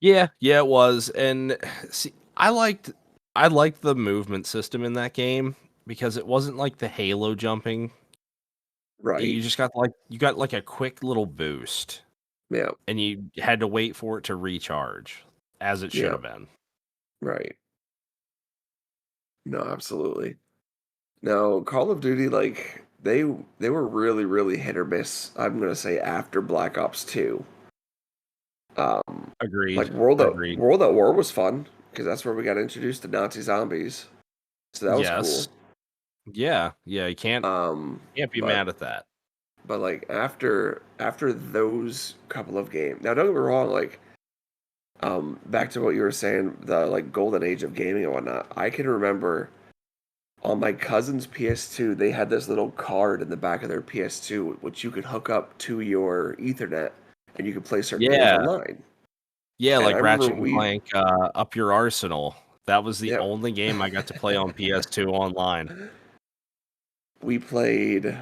Yeah, yeah, it was. And see, I liked the movement system in that game because it wasn't like the Halo jumping. Right. You just got you got a quick little boost Yeah. and you had to wait for it to recharge as it should Yeah. have been. Right. No, absolutely. No, Call of Duty, like, they were really, really hit or miss, I'm gonna say, after Black Ops 2. Like, Agreed. Agreed. World at War was fun, because that's where we got introduced to Nazi zombies, so that was Yes. cool. Yeah, yeah, you can't be But mad at that. like after those couple of games, now don't get me wrong, like back to what you were saying, the like golden age of gaming and whatnot. I can remember on my cousin's PS2, they had this little card in the back of their PS2 which you could hook up to your Ethernet and you could play certain games Yeah. online. Yeah, And I like remember Ratchet and we, Clank, Up Your Arsenal. That was the yeah, only game I got to play on PS2 online. we played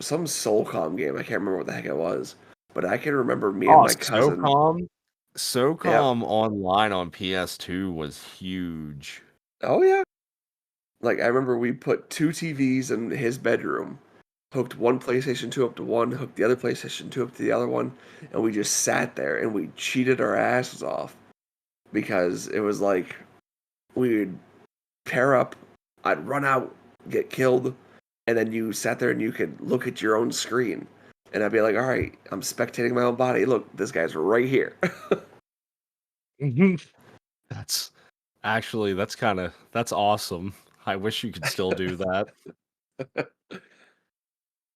some Soulcom game. I can't remember what the heck it was, but I can remember me and Oh, my cousin. Yep. SOCOM online on PS2 was huge. Oh yeah. Like I remember we put two TVs in his bedroom, hooked one PlayStation 2 up to one, hooked the other PlayStation 2 up to the other one, and we just sat there and we cheated our asses off because it was like we would pair up, I'd run out, get killed, and then you sat there and you could look at your own screen. And I'd be like, all right, I'm spectating my own body. Look, this guy's right here. Mhm. That's actually that's awesome. I wish you could still do that.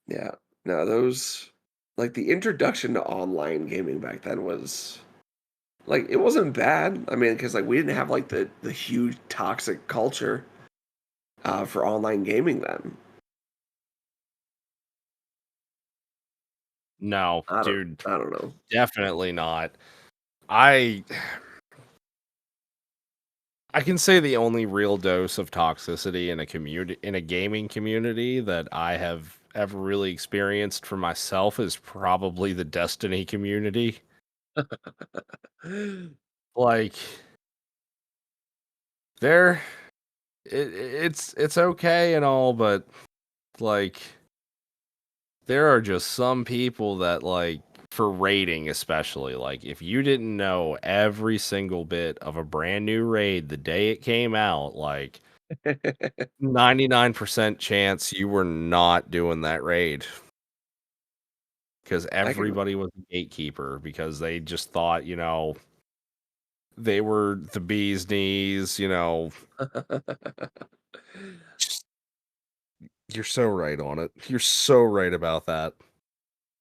Yeah. No, those like the introduction to online gaming back then was like it wasn't bad. I mean, because like we didn't have like the huge toxic culture for online gaming then. No, dude, I don't know. definitely not. I I can say the only real dose of toxicity in a community in a gaming community that I have ever really experienced for myself is probably the Destiny community. Like they're it's okay and all, but like there are just some people that like for raiding especially, like if you didn't know every single bit of a brand new raid the day it came out, like 99% chance you were not doing that raid because I can everybody was a gatekeeper because they just thought, they were the bee's knees. Just- You're so right on it. You're so right about that.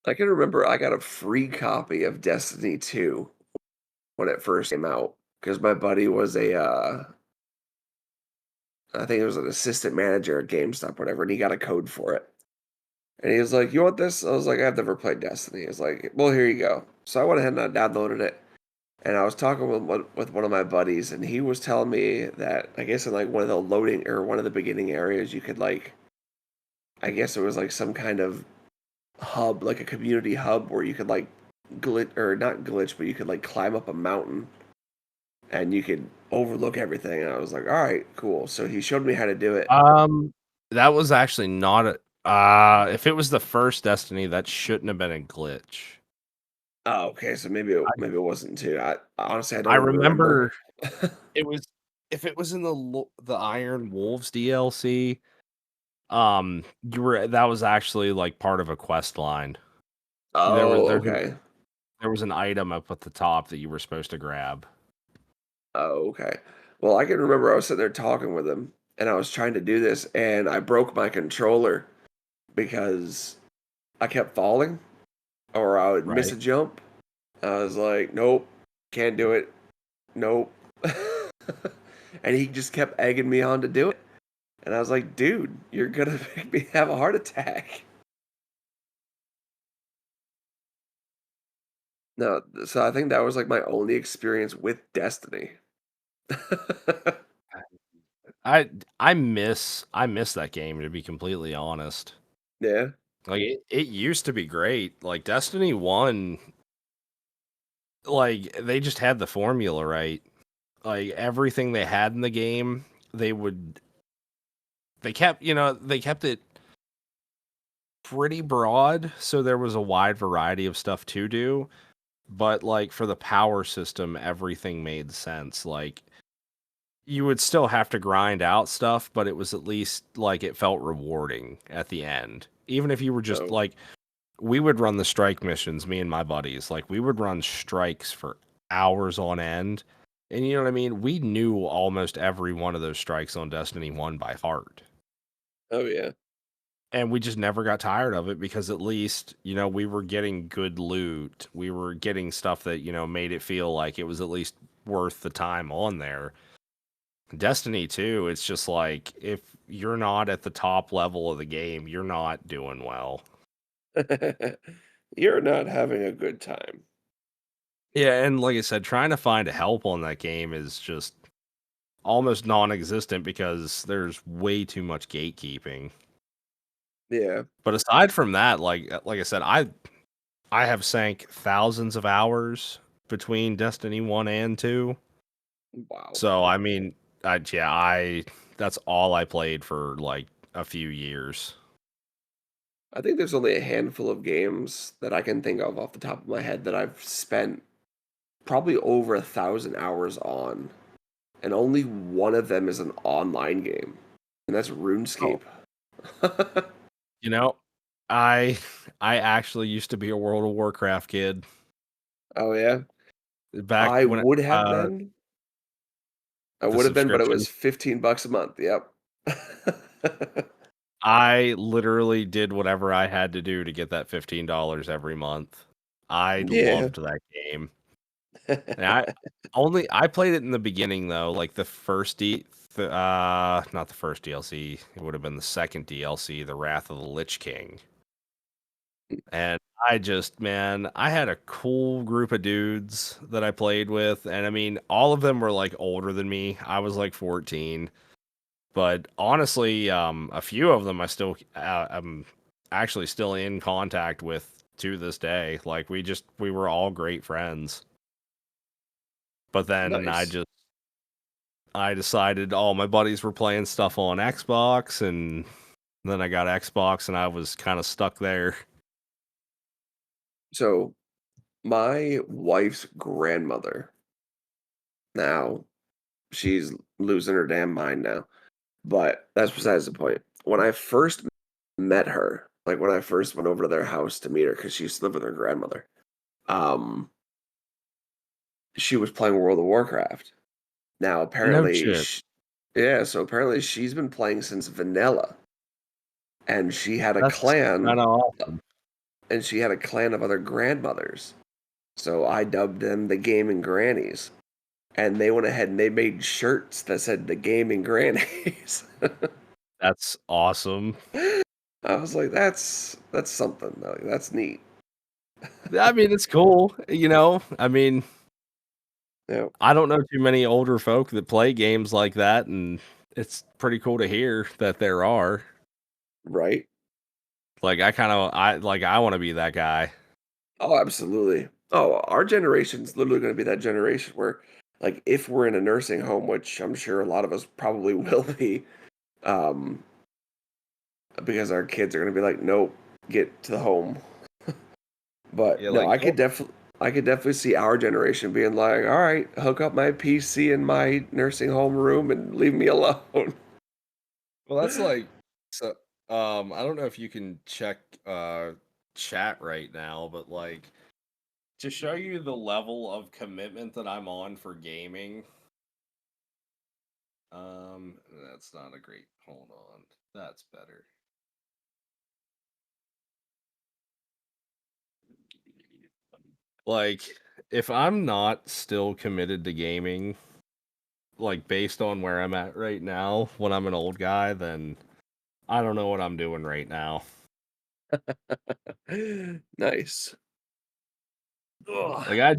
I can remember I got a free copy of Destiny 2 when it first came out because my buddy was I think it was an assistant manager at GameStop, whatever, and he got a code for it. And he was like, "You want this?" I was like, "I've never played Destiny." He was like, "Well, here you go." So I went ahead and I downloaded it. And I was talking with one of my buddies, and he was telling me that I guess in like one of the loading or one of the beginning areas, you could like I guess it was like some kind of hub, like a community hub, where you could like glitch or not glitch, but you could like climb up a mountain and you could overlook everything. And I was like, all right, cool. So he showed me how to do it. Um, that was actually not a. If it was the first Destiny, that shouldn't have been a glitch. Oh, okay. So I maybe it wasn't too. I honestly I I don't even remember. remember it was if it was in the Iron Wolves DLC. You were that was actually like part of a quest line. There was Oh, there's an, okay. there was an item up at the top that you were supposed to grab. Oh, okay. Well, I can remember I was sitting there talking with him, and I was trying to do this, and I broke my controller because I kept falling, or I would miss Right. a jump. I was like, nope, can't do it. nope. And he just kept egging me on to do it. And I was like, dude, you're gonna make me have a heart attack. No, so I think that was like my only experience with Destiny. I miss that game, to be completely honest. Yeah. Like it used to be great. Like Destiny 1, like they just had the formula right. Like everything they had in the game, they would they kept it pretty broad, so there was a wide variety of stuff to do. But like for the power system, everything made sense. Like you would still have to grind out stuff, but it was at least like it felt rewarding at the end. Even if you were just Oh, like we would run the strike missions, me and my buddies. Like we would run strikes for hours on end. And you know what I mean? We knew almost every one of those strikes on Destiny 1 by heart. oh yeah. And we just never got tired of it because at least, we were getting good loot. We were getting stuff that, made it feel like it was at least worth the time on there. Destiny 2, it's just like if you're not at the top level of the game, you're not doing well. You're not having a good time. Yeah, and like I said, trying to find help on that game is just almost non-existent because there's way too much gatekeeping. Yeah. But aside from that, like I said, I have sank thousands of hours between Destiny 1 and 2. Wow. So I mean, I that's all I played for like a few years. I think there's only a handful of games that I can think of off the top of my head that I've spent probably over 1,000 hours on, and only one of them is an online game, and that's Oh, RuneScape. you know, I I actually used to be a World of Warcraft kid Oh yeah, back I when would have been. I the would have been, but it subscription. was $15 a month. Yep. I literally did whatever I had to do to get that $15 every month. I Yeah. loved that game. And I played it in the beginning though, like the first not the first DLC. It would have been the second DLC, The Wrath of the Lich King. And man, I had a cool group of dudes that I played with, and I mean, all of them were like older than me. I was like 14. But honestly, a few of them I'm actually still in contact with to this day. Like we were all great friends. But then Nice. I decided all my buddies were playing stuff on Xbox, and then I got Xbox and I was kind of stuck there. So my wife's grandmother, now she's losing her damn mind now, but that's besides the point. When I first met her, like when I first went over to their house to meet her, because she used to live with her grandmother, um, she was playing World of Warcraft. Now No apparently, shit. yeah, so apparently she's been playing since vanilla, and That's kind of awesome. she had a clan of other grandmothers. So I dubbed them the Gaming Grannies, and they went ahead and they made shirts that said the Gaming Grannies. That's awesome. I was like, that's something. Like, that's neat. I mean, it's cool, I mean, Yeah, I don't know too many older folk that play games like that, and it's pretty cool to hear that there are. right. Like I want to be that guy. Oh, absolutely. Oh, our generation's literally going to be that generation where, like, if we're in a nursing home, which I'm sure a lot of us probably will be, um, because our kids are going to be like, nope, get to the home. But Yeah, no, like don't I could definitely see our generation being like, all right, hook up my PC in my nursing home room and leave me alone. well, that's like so. I don't know if you can check chat right now, but like to show you the level of commitment that I'm on for gaming. That's not a great. Hold on, that's better. Like if I'm not still committed to gaming, like based on where I'm at right now, when I'm an old guy, then I don't know what I'm doing right now. Nice. Ugh. Like I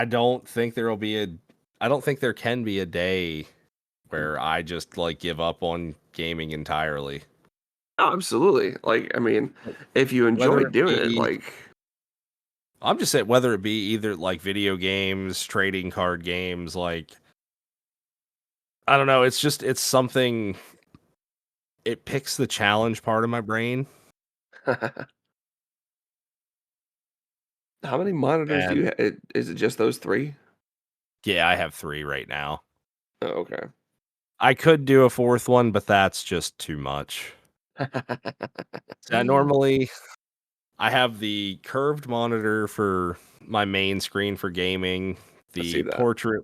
don't think there'll be a I don't think there can be a day where I just like give up on gaming entirely. Oh, absolutely. Like, I mean, Like, if you whether enjoy it doing it, be like, I'm just saying whether it be either like video games, trading card games, like I don't know, it's something it picks the challenge part of my brain how many monitors do and you is it just those 3? yeah, I have 3 right now. Oh, okay. I could do a 4th one, but that's just too much. So, I normally I have the curved monitor for my main screen for gaming, see the that. portrait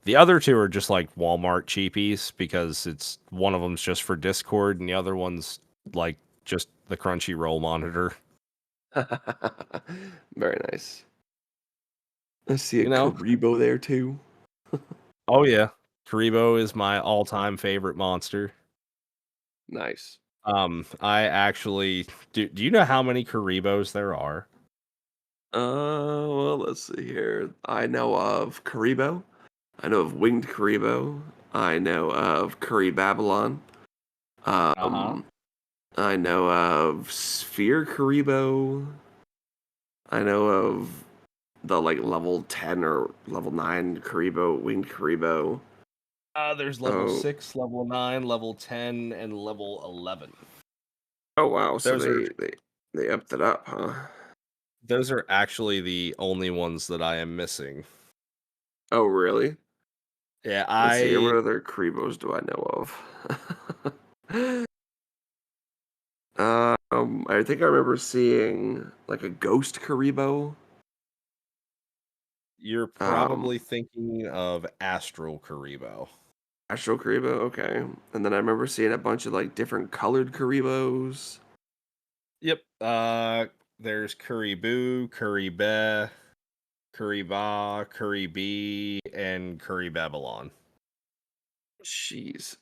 the other 2 are just like Walmart cheapies because it's one of them's just for Discord and the other one's like just the Crunchyroll monitor. Very nice. I see a You know? Karibo there too. Oh yeah. Karibo is my all-time favorite monster. Nice. I actually do you know how many Karibos there are? Well, let's see here. I know of Karibo. I know of Winged Karibo. I know of Curry Babylon. Uh-huh. Um, I know of Sphere Karibo. I know of the like level 10 or level 9 Karibo, Winged Karibo. There's level Oh, 6, level 9, level 10, and level 11. oh wow. So Those are they upped it up, huh? those are actually the only ones that I am missing. Oh, really? Yeah, Let's see here. What other Karibos do I know of? I think I remember seeing like a ghost Karibo. you're Um, probably thinking of Astral Karibo. Astro Karibo, okay. And then I remember seeing a bunch of like different colored Karibos. Yep. There's Kuribu, Kuribe, Kuriba, Kuribi, and Curry Babylon. Jeez.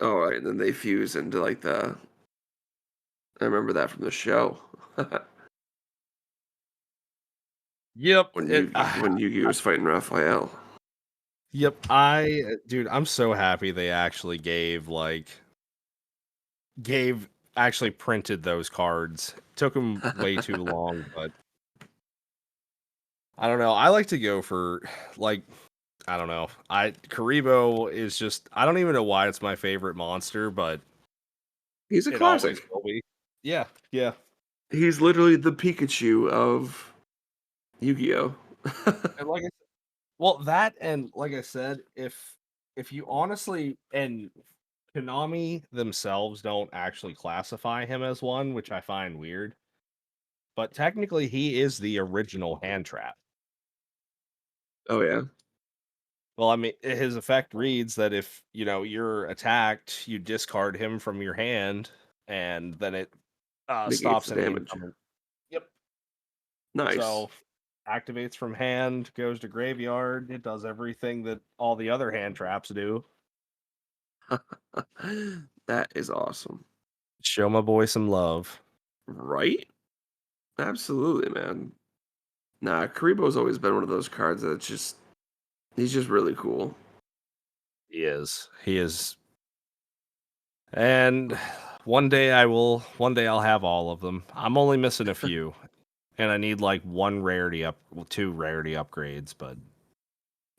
Oh, right, and then they fuse into like the. I remember that from the show Yep. when It. Yugi was fighting Raphael. Yep. Dude, I'm so happy they actually gave actually printed those cards. Took them way too long, but I don't know. I like to go for like I don't know. I Karibo is just I don't even know why it's my favorite monster, but He's a it always classic. will be. Yeah, yeah. He's literally the Pikachu of Yu-Gi-Oh. And well, that and like I said, if you honestly and Konami themselves don't actually classify him as one, which I find weird, but technically he is the original hand trap. Oh yeah, Well, I mean, his effect reads that if you're attacked, you discard him from your hand, and then it negates stops the any damage. incoming. Yep. Nice. So activates from hand, goes to graveyard. It does everything that all the other hand traps do. That is awesome. Show my boy some love. Right? Absolutely, man. Nah, Karibo's always been one of those cards that's just he's just really cool. He is. He is. And one day I'll have all of them. I'm only missing a few. And I need like two rarity upgrades, but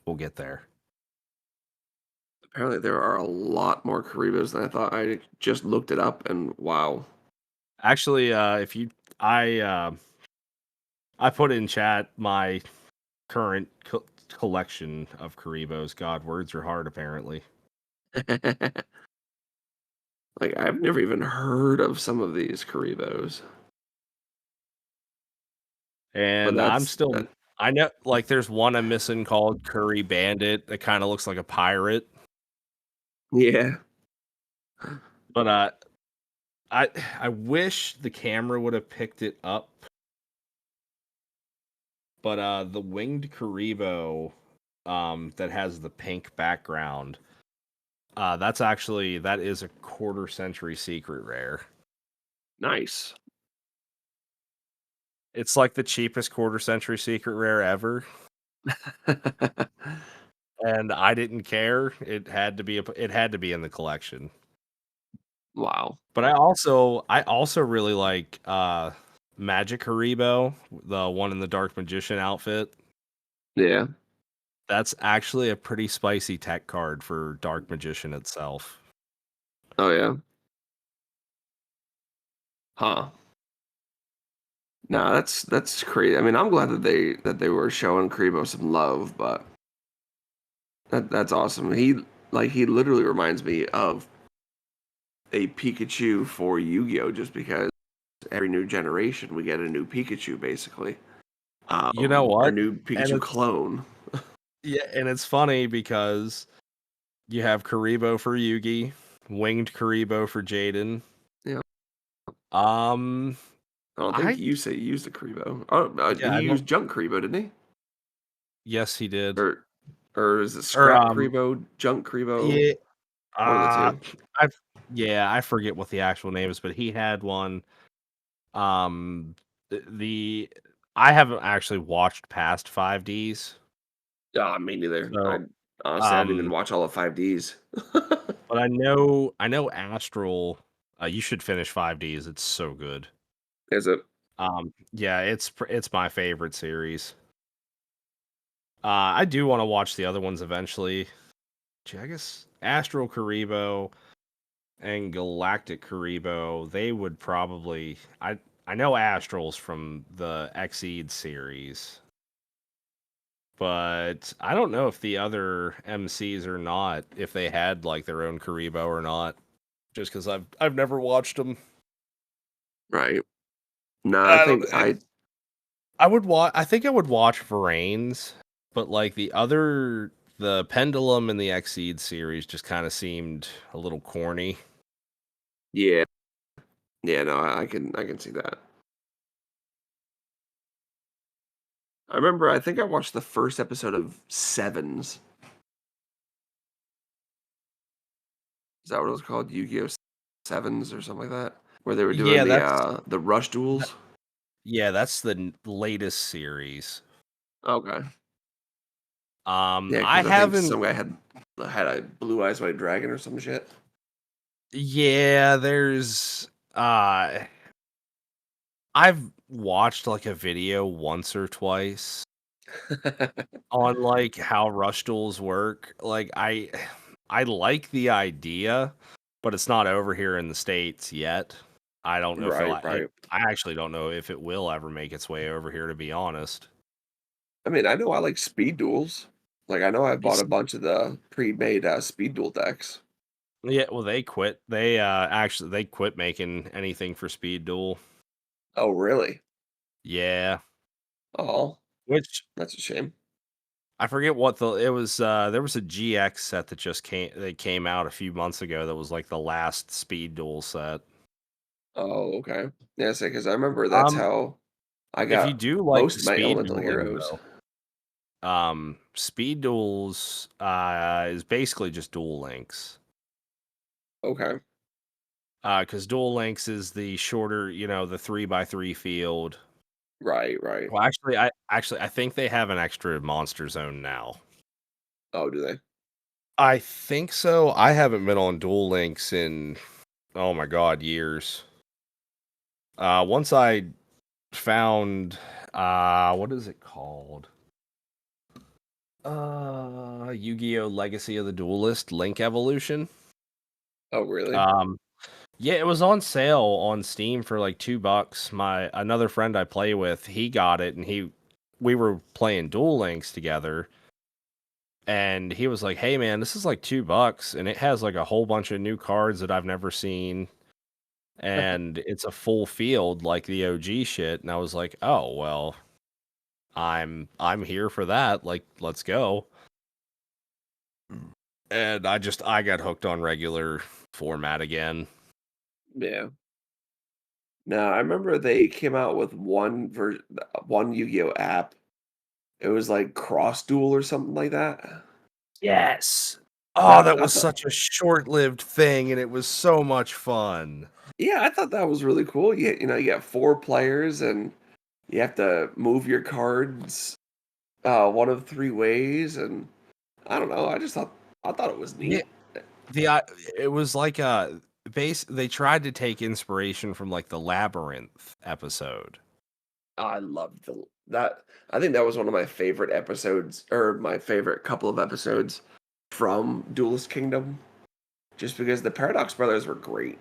we'll get there. Apparently there are a lot more Karibos than I thought. I just looked it up and wow. Actually, if you I put in chat my current collection of Karibos. God, words are hard apparently. Like I've never even heard of some of these Karibos. But And I'm that's still that I know like there's one I'm missing called Curry Bandit that kind of looks like a pirate. yeah. But I I wish the camera would have picked it up but the winged Karibo that has the pink background, that is a quarter century secret rare. Nice. It's like the cheapest quarter century secret rare ever, and I didn't care. It had to be in the collection. Wow. But I also really like Magic Haribo, the one in the Dark Magician outfit. Yeah. That's actually a pretty spicy tech card for Dark Magician itself. Oh yeah. Huh. No, that's crazy. I mean, I'm glad that they were showing Kribo some love, but that's awesome. He literally reminds me of a Pikachu for Yu-Gi-Oh! Just because every new generation we get a new Pikachu basically. You know Or what? new And Pikachu clone. it's funny because you have Karibo for Yugi, Winged Karibo for Jaden. Yeah. Um, I don't think I you say he used a Kribo. Oh, yeah, he I don't. used Junk Kribo, didn't he? Yes, he did. Or or is it Or Scrap Kribo, Junk Kribo? yeah, One of the uh, two. I I forget what the actual name is, but he had one. Um, the I haven't actually watched past 5Ds, Ah, me neither. so I didn't even um, watch all of 5Ds. but I know Astral. You should finish 5Ds. It's so good. Is it? Yeah, it's my favorite series. I do want to watch the other ones eventually. Gee, I guess Astral Karibo and Galactic Karibo, they would probably I know Astrals from the Exceed series, but I don't know if the other MCs or not, if they had like their own Karibo or not. Just because I've never watched them. Right. No, I I don't. think I I would watch. I think I would watch Vrains, but like the Pendulum and the Exceed series just kind of seemed a little corny. yeah. Yeah, no, I can see that. I remember I think I watched the first episode of Sevens. Is that what it was called? Yu-Gi-Oh! Sevens or something like that? Where they were doing Yeah, the rush that, duels? yeah, that's the latest series. Okay. Yeah, I because I think haven't. some guy had a blue eyes white dragon or some shit. Yeah, there's. I've watched like a video once or twice on like how rush duels work. Like I like the idea, but it's not over here in the States yet. I don't know if Right, right. I actually don't know if it will ever make its way over here, to be honest. I mean, I know I like speed duels. Like, I know I bought It's, a bunch of the pre-made speed duel decks. yeah, well they quit. They quit making anything for Speed Duel. Oh, really? Yeah. Oh, Which that's a shame. I forget what there was a GX set that came out a few months ago that was like the last Speed Duel set. Oh, okay. Yeah, because I remember that's Um how I if you got do like most the of my speed elemental dueling heroes. though, Speed Duels is basically just Duel Links. Okay. Because Duel Links is the shorter, the 3x3 field. Right, right. Well, I think they have an extra monster zone now. Oh, do they? I think so. I haven't been on Duel Links in, oh my god, years. Once I found, what is it called? Yu-Gi-Oh! Legacy of the Duelist Link Evolution. Oh, really? Um, yeah, it was on sale on Steam for like $2. My another friend I play with, he got it, and we were playing Duel Links together, and he was like, "Hey, man, this is like $2, and it has like a whole bunch of new cards that I've never seen, and it's a full field like the OG shit." And I was like, "Oh well, I'm here for that. Like, let's go." And I got hooked on regular format again. Yeah. No, I remember they came out with one Yu-Gi-Oh app It was like Cross Duel or something like that. Yes. Oh, That that I was thought such a short-lived thing, and it was so much fun. yeah, I thought that was really cool. You got 4 players and you have to move your cards one of 3 ways, and I don't know, I thought it was Yeah, neat. the it was like a base. They tried to take inspiration from like the Labyrinth episode. I loved that. I think that was one of my favorite episodes, or my favorite couple of episodes from Duelist Kingdom, just because the Paradox Brothers were great.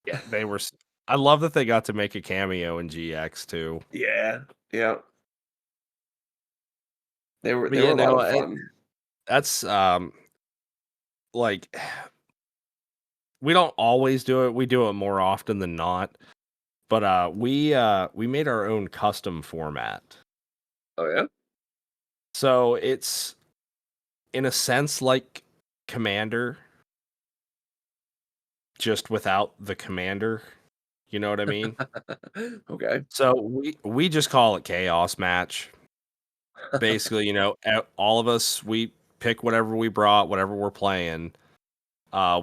Yeah, they were. I love that they got to make a cameo in GX too. Yeah, yeah, But they were yeah, a lot no, of fun. that's like we don't always do it. We do it more often than not. But we made our own custom format. Oh yeah, So it's in a sense like Commander, just without the commander. You know what I mean? okay, So we just call it chaos match. Basically, all of us we pick whatever we brought, whatever we're playing.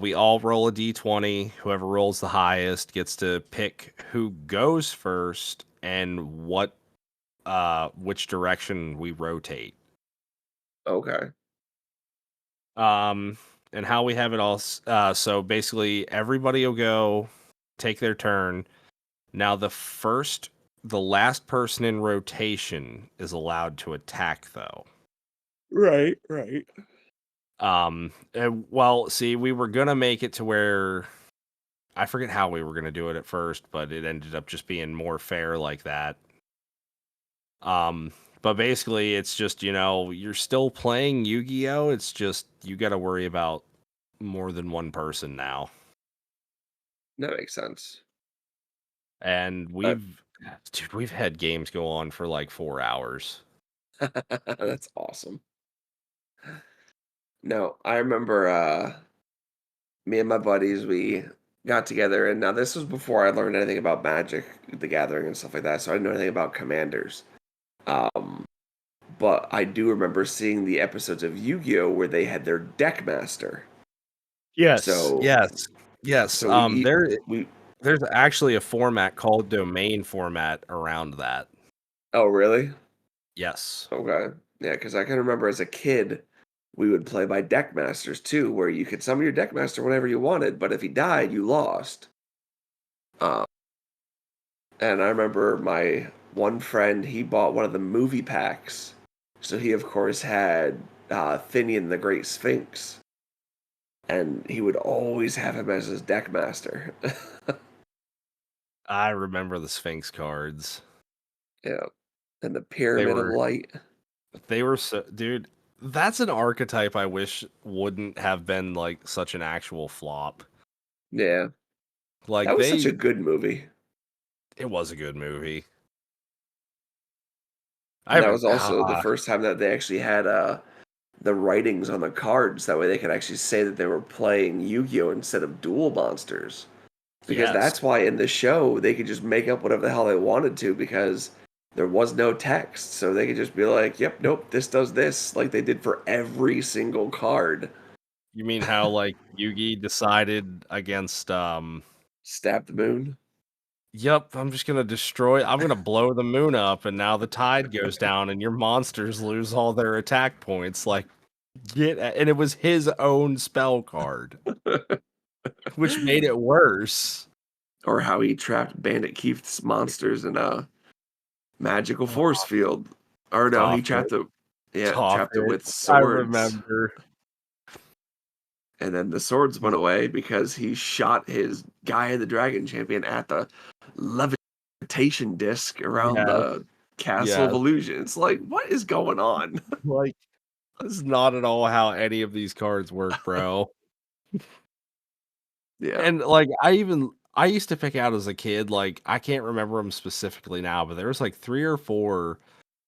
We all roll a d20. Whoever rolls the highest gets to pick who goes first and which direction we rotate. okay, Um, and how we have it all. So basically, everybody will go take their turn. Now, the last person in rotation is allowed to attack, though. right, right. Well, see, we were gonna make it to where I forget how we were gonna do it at first, but it ended up just being more fair like that. Um, but basically, it's just you're still playing Yu-Gi-Oh. It's just you got to worry about more than one person now. That makes sense. And Uh, we've had games go on for like 4 hours. that's awesome. No, I remember me and my buddies, we got together, and now this was before I learned anything about Magic, the Gathering, and stuff like that. So I didn't know anything about commanders. Um, but I do remember seeing the episodes of Yu-Gi-Oh where they had their deck master. Yes, So, yes, yes. so we There's actually a format called domain format around that. oh really? Yes. Okay, yeah, because I can remember as a kid we would play by deck masters too, where you could summon your deck master whenever you wanted, but if he died, you lost. Um, And I remember my one friend, he bought one of the movie packs. So he, of course, had Thinian the Great Sphinx. And he would always have him as his deck master. I remember the Sphinx cards. Yeah. And the They Pyramid of were Light. they were so dude, that's an archetype I wish wouldn't have been like such an actual flop. Yeah. Like That was such a good movie. it was a good movie. I And that haven't was also the first time that they actually had the writings on the cards. That way they could actually say that they were playing Yu Gi Oh! Instead of Duel Monsters. Because yes. that's why in the show they could just make up whatever the hell they wanted to because there was no text. So they could just be like, yep, nope, this does this, like they did for every single card. You mean how like Yugi decided against Stab the moon. yep, I'm gonna blow the moon up and now the tide goes down and your monsters lose all their attack points. Like and it was his own spell card, which made it worse. Or how he trapped Bandit Keith's monsters in a magical force Oh, field. Or no, he stop it. trapped it. Yeah, Stop trapped it it. with I swords. remember. And then the swords went away because he shot his Gaia the Dragon champion at the levitation disc around Yes, the Castle of yes. Illusion. It's like, what is going on? Like, this is not at all how any of these cards work, bro. Yeah, And, like, I used to pick out as a kid, like, I can't remember them specifically now, but there was, like, 3 or 4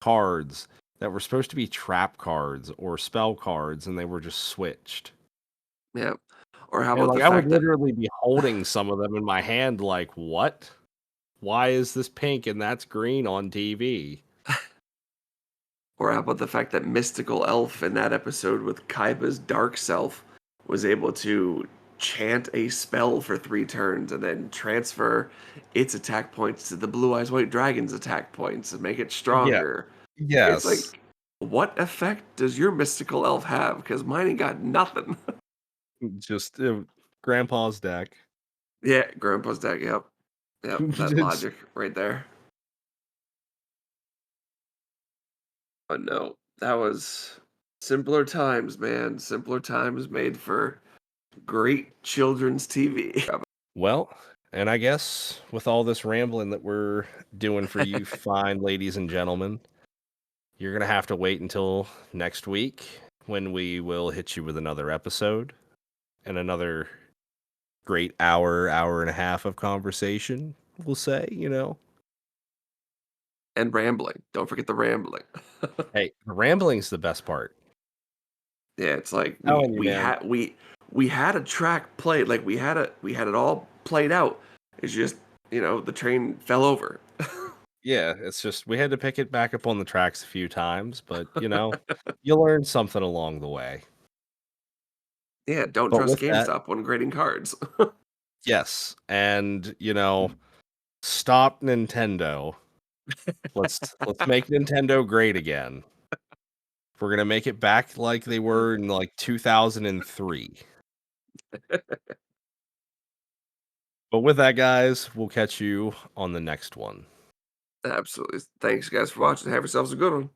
cards that were supposed to be trap cards or spell cards, and they were just switched. yeah. Or how And, about the like, I would fact that literally be holding some of them in my hand like, "What? Why is this pink and that's green on TV?" Or how about the fact that Mystical Elf in that episode with Kaiba's dark self was able to chant a spell for 3 turns and then transfer its attack points to the Blue Eyes White Dragon's attack points and make it Yeah. stronger. It's Yes. like, what effect does your Mystical Elf have? Because mine ain't got nothing. Just grandpa's deck. Yeah, Grandpa's deck. Yep. Yep. That It's- logic right there. But no, that was simpler times, man. Simpler times made for great children's TV. well, and I guess with all this rambling that we're doing for you fine ladies and gentlemen, you're gonna have to wait until next week when we will hit you with another episode and another great hour and a half of conversation, we'll say, you know. And rambling. Don't forget the rambling. Hey, rambling's the best part. Yeah, it's like we Telling you, we man. had we had a track played, like we had it all played out. It's just, the train fell over. Yeah, it's just we had to pick it back up on the tracks a few times, but you learn something along the way. Yeah, don't But trust with that, GameStop when grading cards. yes, and stop Nintendo. Let's make Nintendo great again. We're gonna make it back like they were in like 2003. But with that, guys, we'll catch you on the next one. Absolutely. Thanks guys for watching. Have yourselves a good one.